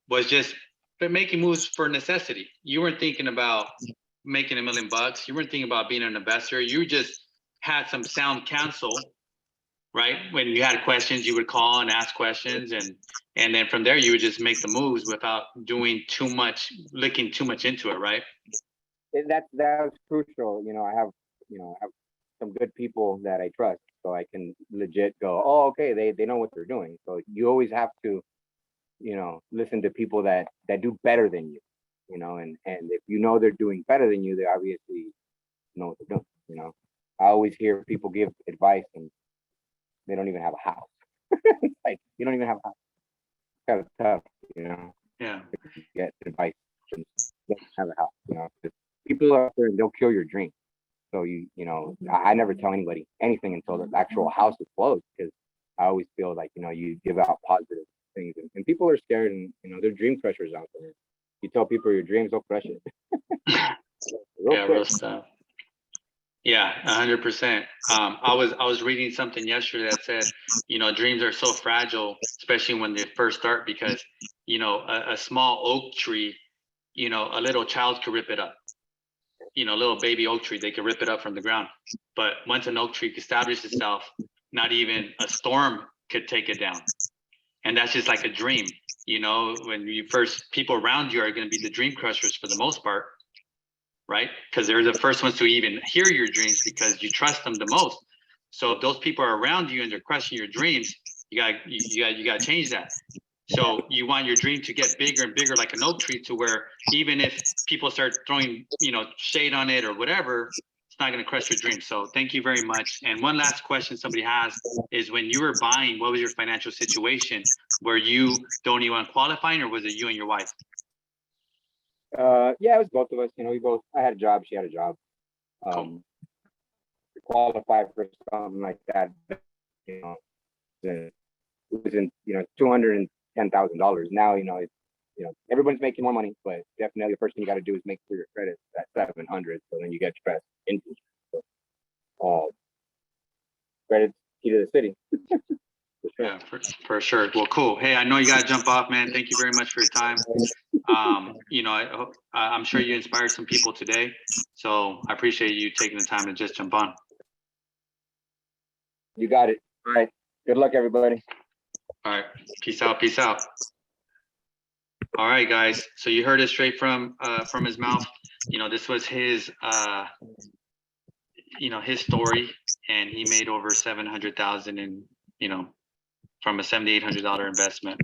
was just making moves for necessity. You weren't thinking about making $1 million. You weren't thinking about being an investor. You just had some sound counsel, right? When you had questions, you would call and ask questions, and then from there you would just make the moves without doing too much, looking too much into it, right? That was crucial. I have some good people that I trust, so I can legit go, oh, okay, they know what they're doing. So you always have to, listen to people that do better than you, and if they're doing better than you, they obviously know what they're doing. I always hear people give advice and they don't even have a house. It's like, you don't even have a house. It's kind of tough, Yeah. to get advice and don't have a house, people out there, they'll kill your dream. So I never tell anybody anything until the actual house is closed, because I always feel like, you give out positive things, and people are scared, and their dream crushers out there. You tell people your dreams, they'll crush it. Real stuff. Yeah, 100%. I was reading something yesterday that said, dreams are so fragile, especially when they first start, because, a small oak tree, a little child could rip it up. A little baby oak tree, they could rip it up from the ground. But once an oak tree establishes itself, not even a storm could take it down. And that's just like a dream. When you first, people around you are going to be the dream crushers for the most part. right? Because they're the first ones to even hear your dreams because you trust them the most. So if those people are around you and they're crushing your dreams, you got to change that. So you want your dream to get bigger and bigger, like an oak tree, to where even if people start throwing, shade on it or whatever, it's not going to crush your dream. So thank you very much. And one last question somebody has is, when you were buying, what was your financial situation? Were you the only one qualifying, or was it you and your wife? Yeah, it was both of us. I had a job, she had a job. Cool. To qualify for something like that, it was in $210,000. Now, everyone's making more money, but definitely the first thing you got to do is make sure your credit at 700. So then you get your best interest. So, credit's key to the city. For sure. Yeah, for sure. Well, cool. Hey, I know you got to jump off, man. Thank you very much for your time. I'm sure you inspired some people today. So I appreciate you taking the time to just jump on. You got it. All right. Good luck, everybody. All right. Peace out. Peace out. All right, guys. So you heard it straight from his mouth. This was his his story, and he made over $700,000 in, from a $7,800 investment.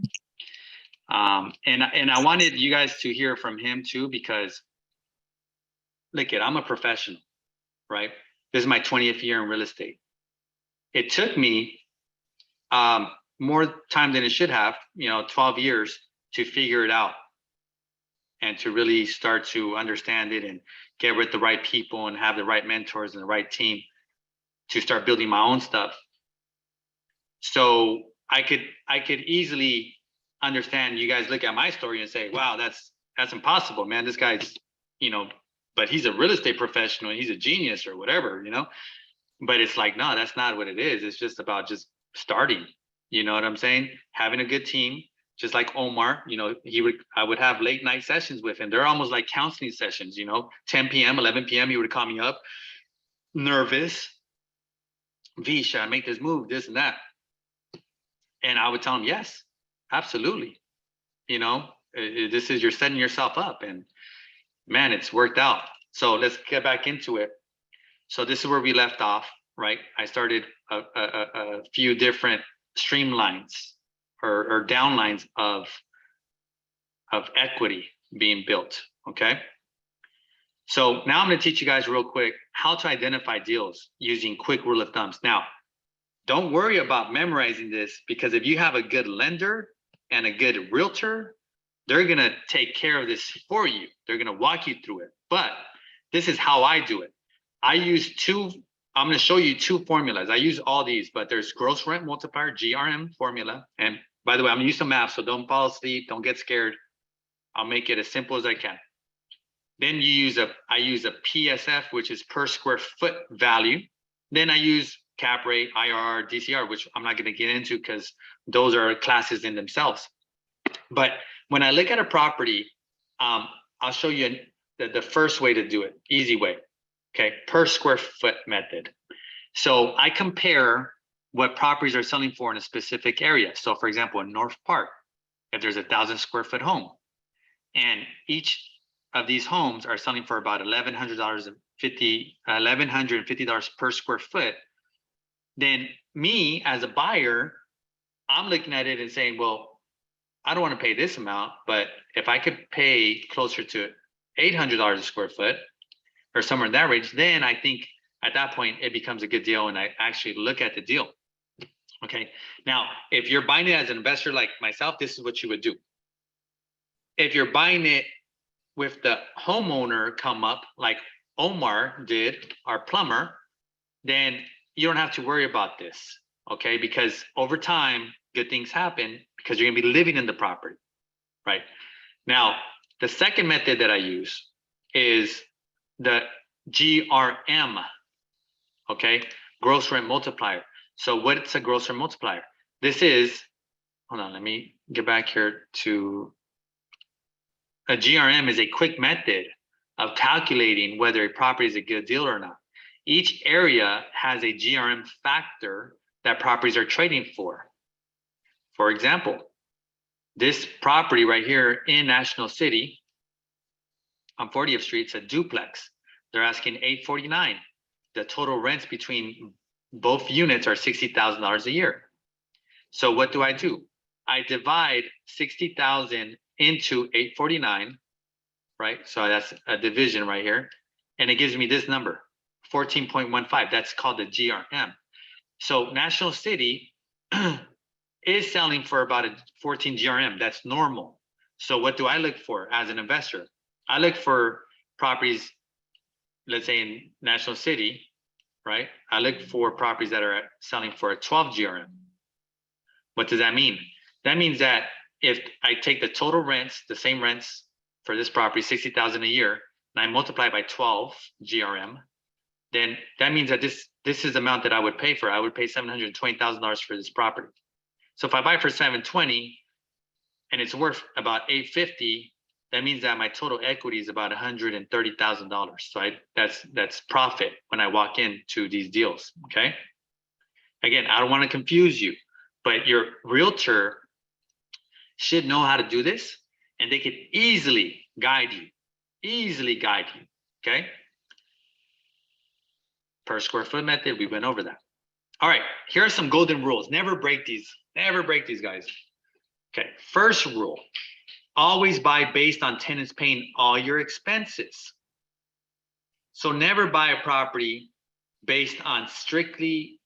And I wanted you guys to hear from him too, because look, I'm a professional, right? This is my 20th year in real estate. It took me more time than it should have, 12 years to figure it out and to really start to understand it and get with the right people and have the right mentors and the right team to start building my own stuff. So I could easily understand you guys look at my story and say, wow, that's impossible, man. This guy's, but he's a real estate professional and he's a genius or whatever, but it's like, no, that's not what it is. It's just about just starting, you know what I'm saying? Having a good team, just like Omar, I would have late night sessions with him. They're almost like counseling sessions, 10 p.m., 11 p.m. He would call me up, nervous. V, should I make this move, this and that? And I would tell him, yes, absolutely. This is, you're setting yourself up, and man, it's worked out. So let's get back into it. So this is where we left off, right? I started a few different streamlines or downlines of equity being built, okay? So now I'm gonna teach you guys real quick how to identify deals using quick rule of thumbs. Now, don't worry about memorizing this, because if you have a good lender and a good realtor, they're gonna take care of this for you. They're gonna walk you through it. But this is how I do it. I'm gonna show you two formulas. I use all these, but there's gross rent multiplier, GRM formula. And by the way, I'm gonna use some math, so don't fall asleep, don't get scared. I'll make it as simple as I can. Then I use a PSF, which is per square foot value. Then I use cap rate, IRR, DCR, which I'm not going to get into because those are classes in themselves. But when I look at a property, I'll show you the first way to do it, easy way. Okay, per square foot method. So I compare what properties are selling for in a specific area. So for example, in North Park, if there's 1,000 square foot home, and each of these homes are selling for about $1,150 per square foot, then me as a buyer, I'm looking at it and saying, well, I don't want to pay this amount, but if I could pay closer to $800 a square foot or somewhere in that range, then I think at that point it becomes a good deal and I actually look at the deal. Okay. Now, if you're buying it as an investor like myself, this is what you would do. If you're buying it with the homeowner come up like Omar did, our plumber, then you don't have to worry about this, okay? Because over time, good things happen because you're gonna be living in the property, right? Now, the second method that I use is the GRM, okay? Gross rent multiplier. So what's a gross rent multiplier? This is, hold on, let me get back here to, a GRM is a quick method of calculating whether a property is a good deal or not. Each area has a GRM factor that properties are trading for. For example, this property right here in National City on 40th Street, it's a duplex. They're asking 849. The total rents between both units are $60,000 a year. So what do? I divide 60,000 into 849, right? So that's a division right here. And it gives me this number, 14.15. That's called the GRM. So National City is selling for about a 14 GRM. That's normal. So what do I look for as an investor? I look for properties, let's say in National City, right? I look for properties that are selling for a 12 GRM. What does that mean? That means that if I take the total rents, the same rents for this property, 60,000 a year, and I multiply by 12 GRM, then that means that this is the amount that I would pay for. I would pay $720,000 for this property. So if I buy for 720 and it's worth about 850, that means that my total equity is about $130,000. So that's profit when I walk into these deals. Okay. Again, I don't want to confuse you, but your realtor should know how to do this, and they could easily guide you. Okay. Per square foot method, we went over that. All right, here are some golden rules. Never break these, guys. Okay, first rule, always buy based on tenants paying all your expenses. So never buy a property based on strictly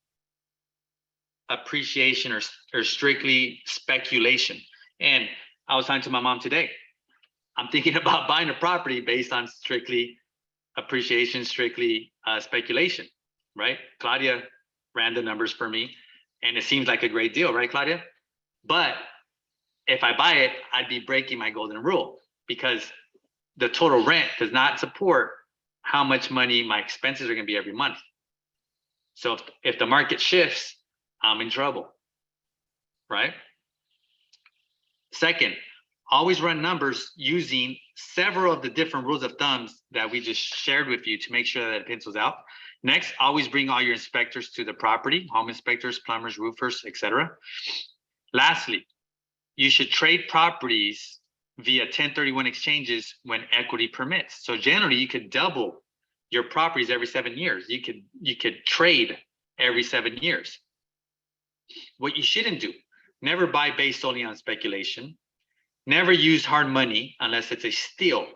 appreciation or strictly speculation. And I was talking to my mom today. I'm thinking about buying a property based on strictly appreciation, strictly speculation, right? Claudia ran the numbers for me, and it seems like a great deal, right, Claudia? But if I buy it, I'd be breaking my golden rule, because the total rent does not support how much money my expenses are going to be every month. So if the market shifts, I'm in trouble, right? Second, always run numbers using several of the different rules of thumbs that we just shared with you to make sure that it pencils out. Next, always bring all your inspectors to the property, home inspectors, plumbers, roofers, etc. Lastly, you should trade properties via 1031 exchanges when equity permits. So generally, you could double your properties every 7 years. You could trade every 7 years. What you shouldn't do, never buy based solely on speculation. Never use hard money unless it's a steal.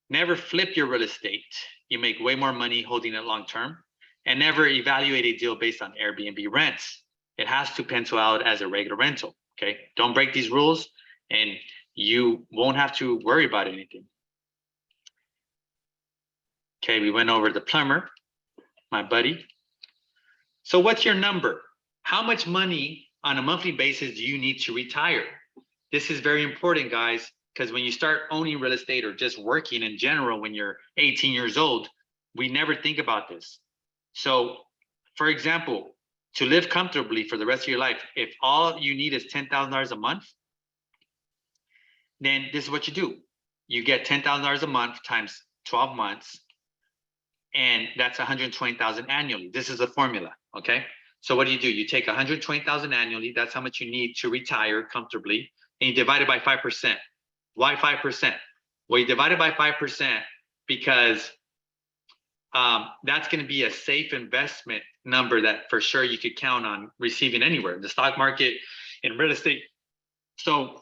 Never flip your real estate. You make way more money holding it long term. And never evaluate a deal based on Airbnb rents. It has to pencil out as a regular rental. Okay, don't break these rules and you won't have to worry about anything. Okay, we went over the plumber, my buddy. So what's your number? How much money on a monthly basis do you need to retire? This is very important, guys, because when you start owning real estate or just working in general, when you're 18 years old, we never think about this. So for example, to live comfortably for the rest of your life, if all you need is $10,000 a month, then this is what you do. You get $10,000 a month times 12 months, and that's $120,000 annually. This is a formula, okay? So what do? You take $120,000 annually. That's how much you need to retire comfortably, and you divide it by 5%. Why 5%? Well, you divide it by 5% because that's going to be a safe investment number that for sure you could count on receiving anywhere in the stock market, in real estate. So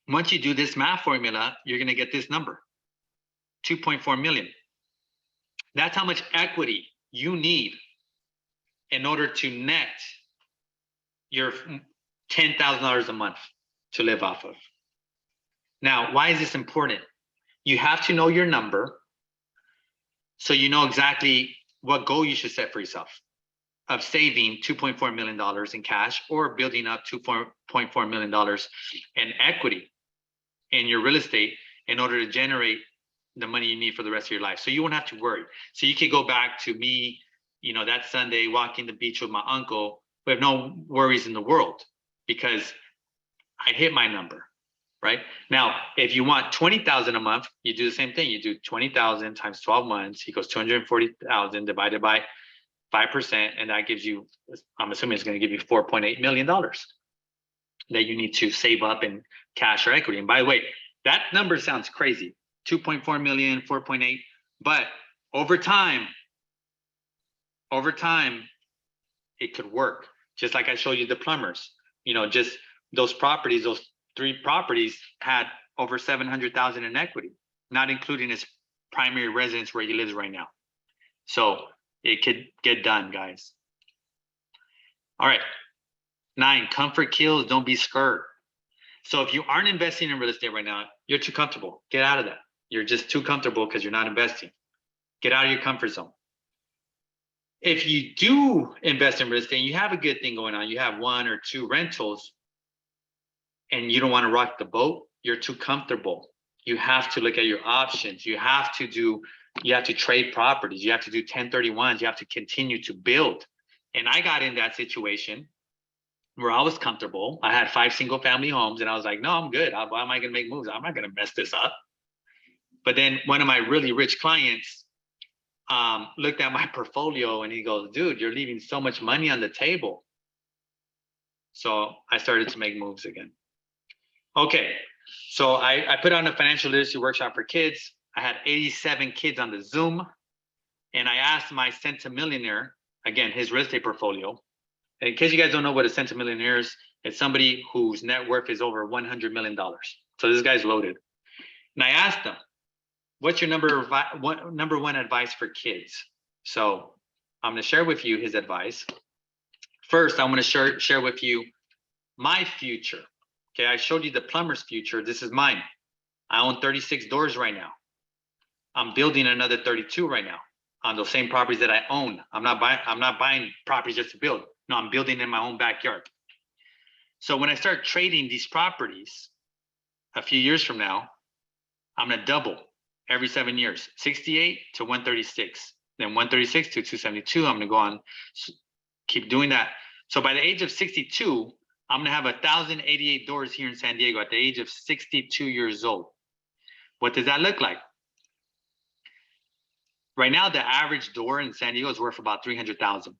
once you do this math formula, you're going to get this number, 2.4 million. That's how much equity you need in order to net your $10,000 a month to live off of. Now, why is this important? You have to know your number so you know exactly what goal you should set for yourself of saving $2.4 million in cash or building up $2.4 million in equity in your real estate in order to generate the money you need for the rest of your life. So you won't have to worry. So you could go back to me, that Sunday walking the beach with my uncle with no worries in the world because I hit my number, right? Now, if you want 20,000 a month, you do the same thing. You do 20,000 times 12 months equals 240,000 divided by 5, and that gives you, I'm assuming it's going to give you $4.8 million that you need to save up in cash or equity. And by the way, that number sounds crazy. 2.4 million, 4.8. But over time, it could work. Just like I showed you the plumbers, just those properties, those 3 properties had over 700,000 in equity, not including his primary residence where he lives right now. So it could get done, guys. All right. 9, comfort kills, don't be scared. So if you aren't investing in real estate right now, you're too comfortable. Get out of that. You're just too comfortable because you're not investing. Get out of your comfort zone. If you do invest in real estate, you have a good thing going on, you have 1 or 2 rentals, and you don't want to rock the boat, you're too comfortable. You have to look at your options. You have to trade properties. You have to do 1031s. You have to continue to build. And I got in that situation where I was comfortable. I had 5 single family homes and I was like, no, I'm good. Why am I going to make moves? I'm not going to mess this up. But then one of my really rich clients looked at my portfolio and he goes, dude, you're leaving so much money on the table. So I started to make moves again. Okay, so I put on a financial literacy workshop for kids. I had 87 kids on the Zoom. And I asked my centimillionaire, again, his real estate portfolio. In case you guys don't know what a centimillionaire is, it's somebody whose net worth is over $100 million. So this guy's loaded. And I asked him, what's your number 1 advice for kids? So I'm going to share with you his advice. First, I'm going to share with you my future. Okay, I showed you the plumber's future. This is mine. I own 36 doors right now. I'm building another 32 right now on those same properties that I own. I'm not buying properties just to build. No, I'm building in my own backyard. So when I start trading these properties a few years from now, I'm going to double every 7 years, 68 to 136, then 136 to 272. I'm going to go on, keep doing that. So by the age of 62, I'm going to have 1,088 doors here in San Diego at the age of 62 years old. What does that look like? Right now, the average door in San Diego is worth about $300,000.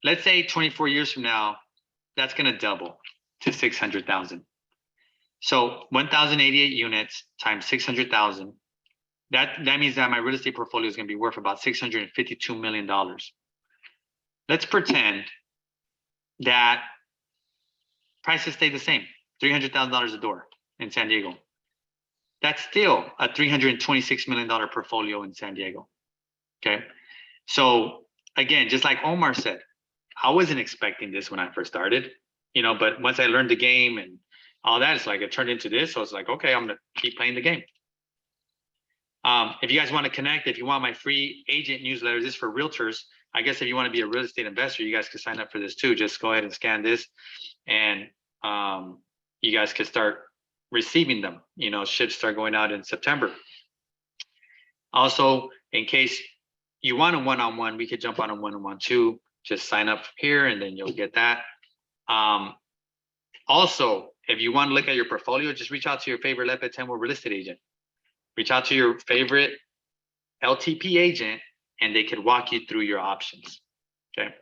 Let's say 24 years from now, that's going to double to 600,000. So 1,088 units times 600,000. That means that my real estate portfolio is going to be worth about $652 million. Let's pretend that prices stay the same, $300,000 a door in San Diego. That's still a $326 million portfolio in San Diego. Okay. So again, just like Omar said, I wasn't expecting this when I first started, but once I learned the game and all that, it's like it turned into this. So it's like, okay, I'm going to keep playing the game. If you guys want to connect, if you want my free agent newsletter, this is for realtors. I guess if you want to be a real estate investor, you guys could sign up for this too. Just go ahead and scan this and you guys could start receiving them. Should start going out in September. Also, in case you want a one-on-one, we could jump on a one-on-one too. Just sign up here and then you'll get that. Also, if you want to look at your portfolio, just reach out to your favorite Lepe Tendwell real estate agent. Reach out to your favorite LTP agent and they could walk you through your options. Okay.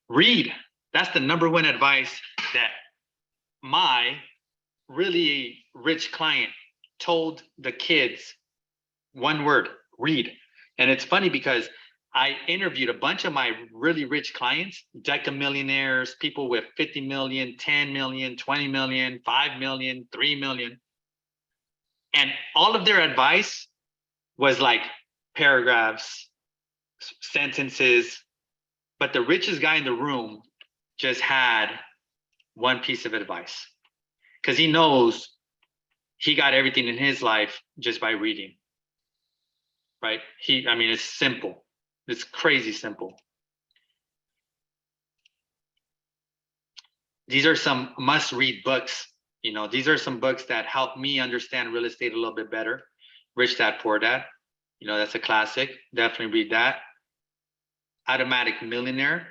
Read. That's the number 1 advice that my really rich client told the kids. 1 word, read. And it's funny because I interviewed a bunch of my really rich clients, decamillionaires, people with 50 million, 10 million, 20 million, 5 million, 3 million. And all of their advice was like paragraphs, sentences, but the richest guy in the room just had 1 piece of advice because he knows he got everything in his life just by reading, right? It's simple. It's crazy simple. These are some must-read books. These are some books that help me understand real estate a little bit better. Rich Dad, Poor Dad. That's a classic. Definitely read that. Automatic Millionaire.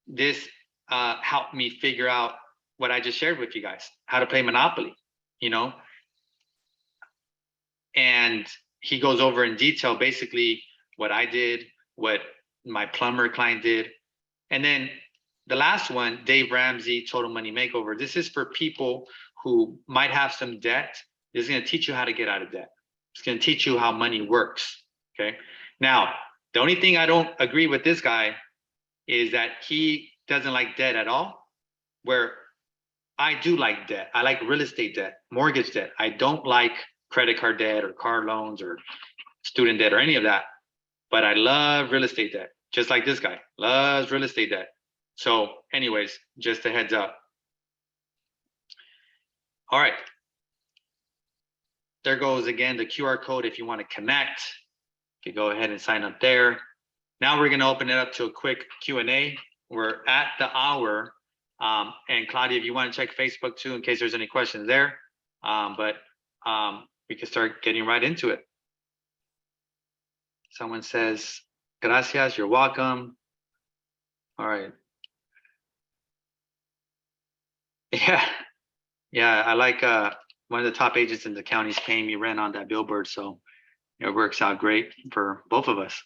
This helped me figure out what I just shared with you guys, how to play Monopoly, And he goes over in detail, basically what I did, what my plumber client did. And then the last one, Dave Ramsey, Total Money Makeover. This is for people who might have some debt. This is going to teach you how to get out of debt. It's going to teach you how money works. Okay. Now, the only thing I don't agree with this guy is that he doesn't like debt at all, where I do like debt. I like real estate debt, mortgage debt. I don't like credit card debt or car loans or student debt or any of that. But I love real estate debt, just like this guy loves real estate debt. So anyways, just a heads up. All right. There goes again the QR code if you want to connect. You can go ahead and sign up there. Now we're going to open it up to a quick Q&A. We're at the hour. And Claudia, if you want to check Facebook too, in case there's any questions there. But we can start getting right into it. Someone says, gracias, you're welcome. All right. Yeah, I like one of the top agents in the county is paying me rent on that billboard. So it works out great for both of us.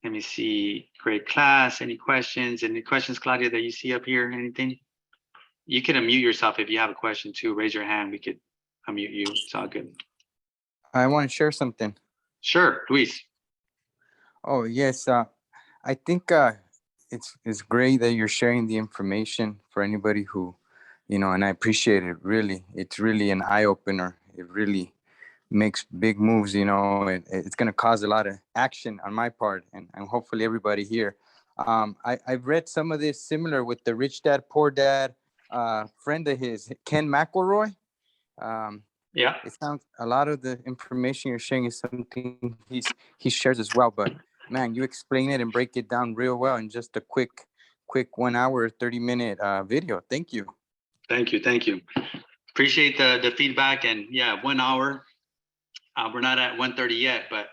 Let me see. Great class. Any questions? Any questions, Claudia, that you see up here? Anything? You can unmute yourself if you have a question too. Raise your hand. We could unmute you. It's all good. I want to share something. Sure, Luis. Oh, yes. I think it's great that you're sharing the information for anybody who, and I appreciate it, really. It's really an eye-opener. It really makes big moves, it's going to cause a lot of action on my part and hopefully everybody here. I've read some of this similar with the Rich Dad, Poor Dad friend of his, Ken McElroy. Yeah. It sounds a lot of the information you're sharing is something he shares as well. But man, you explain it and break it down real well in just a quick 1 hour, 30-minute video. Thank you. Thank you. Appreciate the feedback. And yeah, 1 hour. We're not at 1:30 yet, but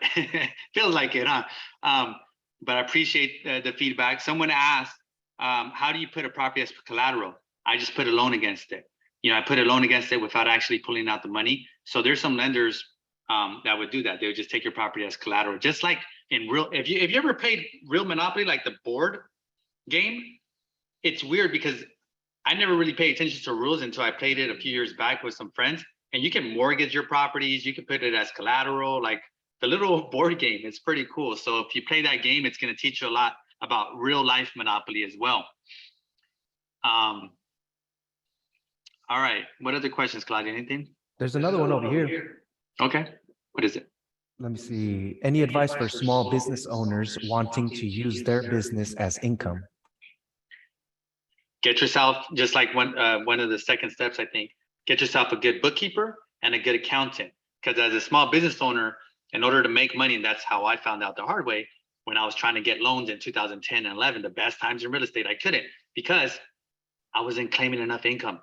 feels like it, huh? But I appreciate the feedback. Someone asked, how do you put a property as collateral? I just put a loan against it. I put a loan against it without actually pulling out the money. So there's some lenders that would do that. They would just take your property as collateral, just like in real. If you ever played real Monopoly, like the board game, it's weird because I never really paid attention to rules until I played it a few years back with some friends. And you can mortgage your properties. You can put it as collateral, like the little board game. It's pretty cool. So if you play that game, it's going to teach you a lot about real life Monopoly as well. All right. What other questions, Claudia? Anything? There's another one over here. Okay. What is it? Let me see. Any advice for small business owners wanting to use their business as income? Get yourself, just like one of the second steps, I think, get yourself a good bookkeeper and a good accountant. Because as a small business owner, in order to make money, and that's how I found out the hard way, when I was trying to get loans in 2010 and 11, the best times in real estate, I couldn't because I wasn't claiming enough income,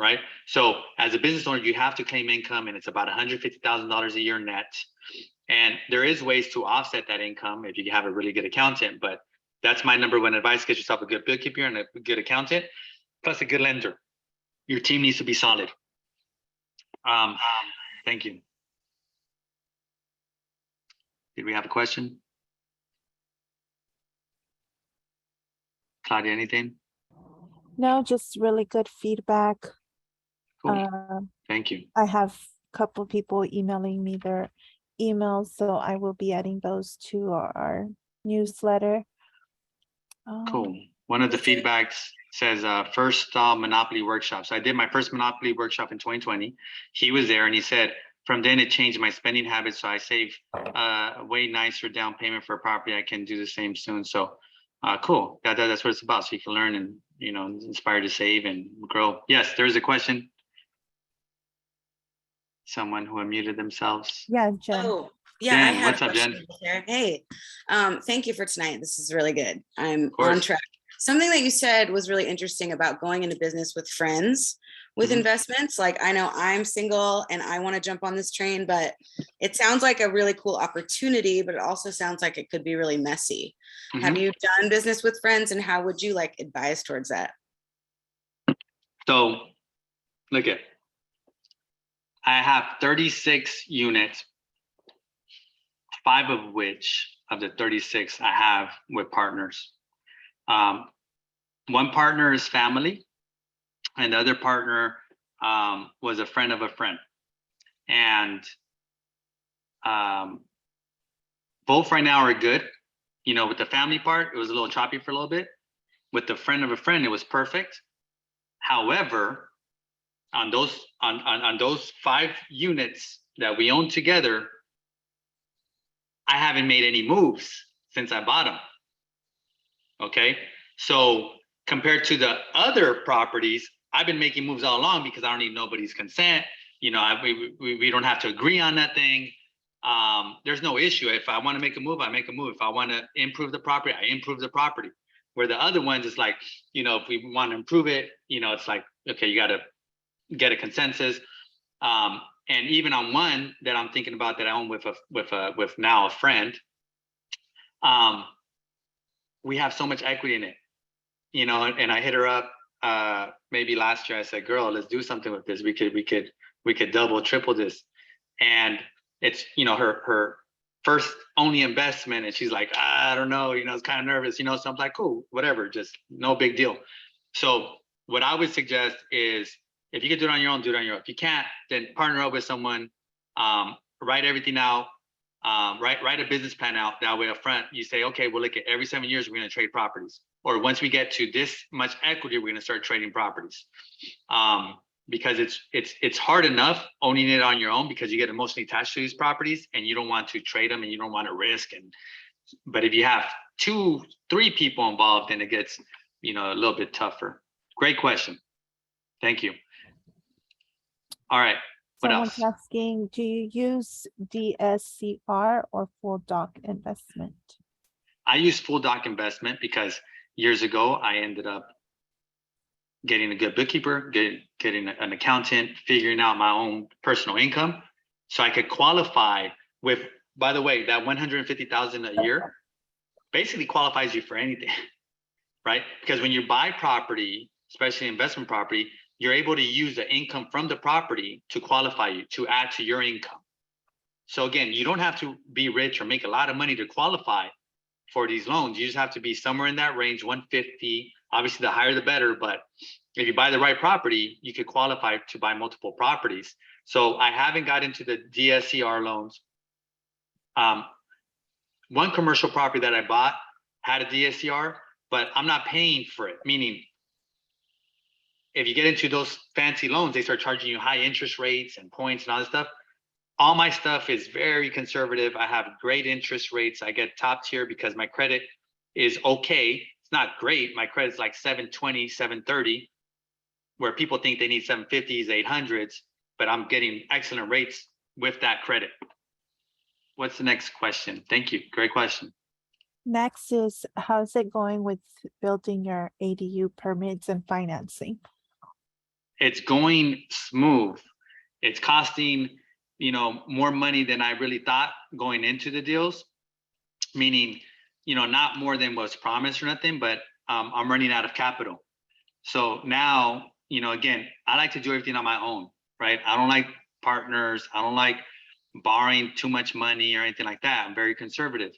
right? So as a business owner, you have to claim income, and it's about $150,000 a year net. And there is ways to offset that income if you have a really good accountant, but that's my number one advice. Get yourself a good bookkeeper and a good accountant, plus a good lender. Your team needs to be solid. Thank you. Did we have a question? Claudia, anything? No, just really good feedback. Cool. Thank you. I have a couple people emailing me their emails, so I will be adding those to our newsletter. Cool. One of the feedbacks says first stall Monopoly workshop. So I did my first Monopoly workshop in 2020. He was there and he said, from then it changed my spending habits. So I save way nicer down payment for a property. I can do the same soon. So cool. That's what it's about. So you can learn and, inspire to save and grow. Yes, there is a question. Someone who unmuted themselves. Yeah, Jen. Oh, yeah. Jen, I have what's up, Jen? Hey, thank you for tonight. This is really good. I'm on track. Something that you said was really interesting about going into business with friends with investments. Like, I know I'm single and I want to jump on this train, but it sounds like a really cool opportunity, but it also sounds like it could be really messy. Have you done business with friends, and how would you advise towards that? So look at, I have 36 units, 5 of which of the 36 I have with partners. One partner is family, and the other partner was a friend of a friend. And both right now are good. You know, with the family part, it was a little choppy for a little bit. With the friend of a friend, it was perfect. However, on those 5 units that we own together, I haven't made any moves since I bought them. Okay, so compared to the other properties, I've been making moves all along because I don't need nobody's consent. You know, we don't have to agree on that thing. There's no issue. If I want to make a move, I make a move. If I want to improve the property, I improve the property. Where the other ones is like, you know, if we want to improve it, you know, it's like, okay, you got to get a consensus. And even on one that I'm thinking about that I own with now a friend, we have so much equity in it, you know. And I hit her up maybe last year. I said, "Girl, let's do something with this. We could double, triple this." And it's, you know, her first only investment, and she's like, I don't know, you know, it's kind of nervous, you know. So I'm like, cool, whatever, just no big deal. So what I would suggest is, if you can do it on your own, do it on your own. If you can't, then partner up with someone, write everything out, write a business plan out. That way up front, you say, okay, well, look, at every 7 years, we're going to trade properties. Or once we get to this much equity, we're going to start trading properties. Because it's hard enough owning it on your own, because you get emotionally attached to these properties and you don't want to trade them and you don't want to risk. But if you have 2-3 people involved, then it gets, you know, a little bit tougher. Great question. Thank you. All right. What Someone's else? asking, do you use DSCR or full doc investment? I use full doc investment because years ago I ended up getting a good bookkeeper, getting an accountant, figuring out my own personal income, so I could qualify with. By the way, that $150,000 a year basically qualifies you for anything, right? Because when you buy property, especially investment property, you're able to use the income from the property to qualify you, to add to your income. So again, you don't have to be rich or make a lot of money to qualify for these loans. You just have to be somewhere in that range, 150. Obviously, the higher the better, but if you buy the right property, you could qualify to buy multiple properties. So I haven't got into the DSCR loans. One commercial property that I bought had a DSCR, but I'm not paying for it. Meaning, if you get into those fancy loans, they start charging you high interest rates and points and all this stuff. All my stuff is very conservative. I have great interest rates. I get top tier because my credit is okay. It's not great. My credit's like 720, 730, where people think they need 750s, 800s, but I'm getting excellent rates with that credit. What's the next question? Thank you. Great question. Next is, how's it going with building your ADU permits and financing? It's going smooth. It's costing, you know, more money than I really thought going into the deals, meaning, you know, not more than was promised or nothing, but I'm running out of capital. So now, you know, again, I like to do everything on my own, right? I don't like partners. I don't like borrowing too much money or anything like that. I'm very conservative.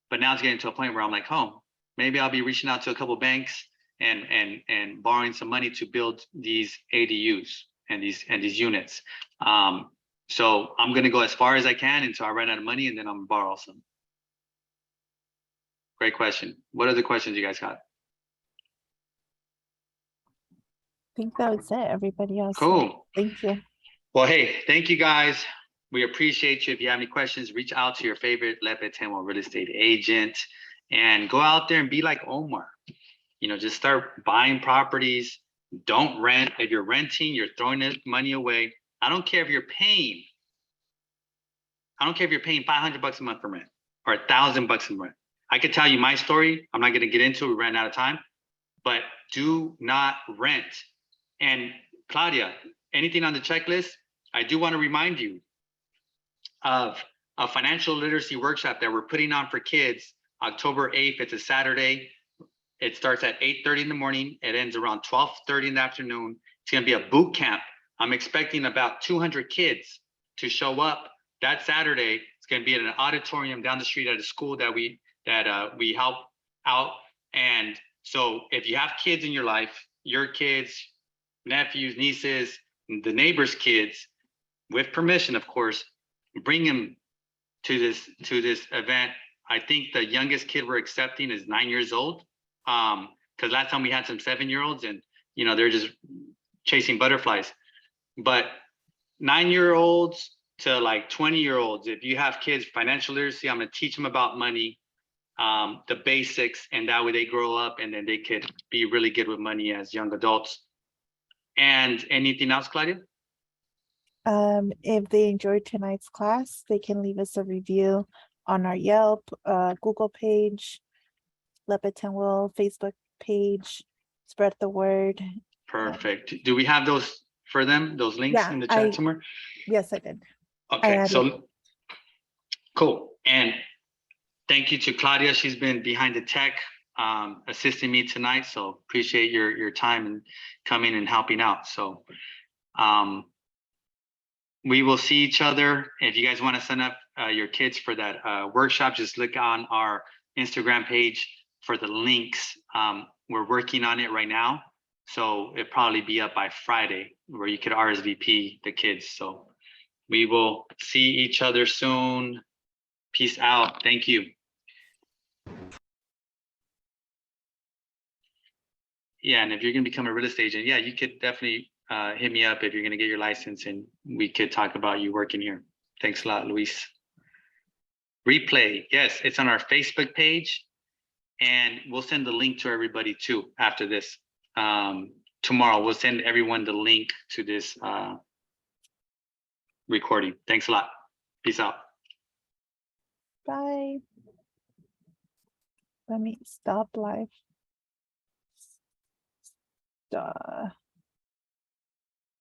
But now it's getting to a point where I'm like, oh, maybe I'll be reaching out to a couple of banks and borrowing some money to build these ADUs and these units. So I'm gonna go as far as I can until I run out of money, and then I'm gonna borrow some. Great question. What other questions you guys got? I think that was it. Everybody else. Cool. Thank you. Well, hey, thank you guys. We appreciate you. If you have any questions, reach out to your favorite Lepe Tendwell real estate agent and go out there and be like Omar. You know, just start buying properties. Don't rent. If you're renting, you're throwing that money away. I don't care if you're paying. I don't care if you're paying $500 a month for rent or $1,000 in rent. I could tell you my story. I'm not going to get into it. We ran out of time. But do not rent. And Claudia, anything on the checklist? I do want to remind you of a financial literacy workshop that we're putting on for kids, October 8th. It's a Saturday. It starts at 8:30 in the morning. It ends around 12:30 in the afternoon. It's going to be a boot camp. I'm expecting about 200 kids to show up that Saturday. It's going to be at an auditorium down the street at a school that we help out. And so if you have kids in your life, your kids, nephews, nieces, the neighbors' kids, with permission, of course, bring them to this event. I think the youngest kid we're accepting is 9 years old. Because last time we had some 7-year-olds and they're just chasing butterflies. But 9-year-olds to like 20-year-olds, if you have kids, financial literacy, I'm gonna teach them about money, the basics, and that way they grow up and then they could be really good with money as young adults. And anything else, Claudia? If they enjoyed tonight's class, they can leave us a review on our Yelp, Google page, Lepe Tendwell Facebook page, spread the word. Perfect. Do we have those for them, those links Yeah, in the chat somewhere? Yes, I did. Okay, added- so cool. And thank you to Claudia. She's been behind the tech, assisting me tonight. So appreciate your time and coming and helping out. So we will see each other. If you guys want to sign up your kids for that workshop, just look on our Instagram page for the links. We're working on it right now. So it'll probably be up by Friday where you could RSVP the kids. So we will see each other soon. Peace out. Thank you. Yeah, and if you're gonna become a real estate agent, yeah, you could definitely hit me up if you're gonna get your license and we could talk about you working here. Thanks a lot, Luis. Replay, yes, it's on our Facebook page and we'll send the link to everybody too after this. Tomorrow, we'll send everyone the link to this recording. Thanks a lot. Peace out. Bye. Let me stop live.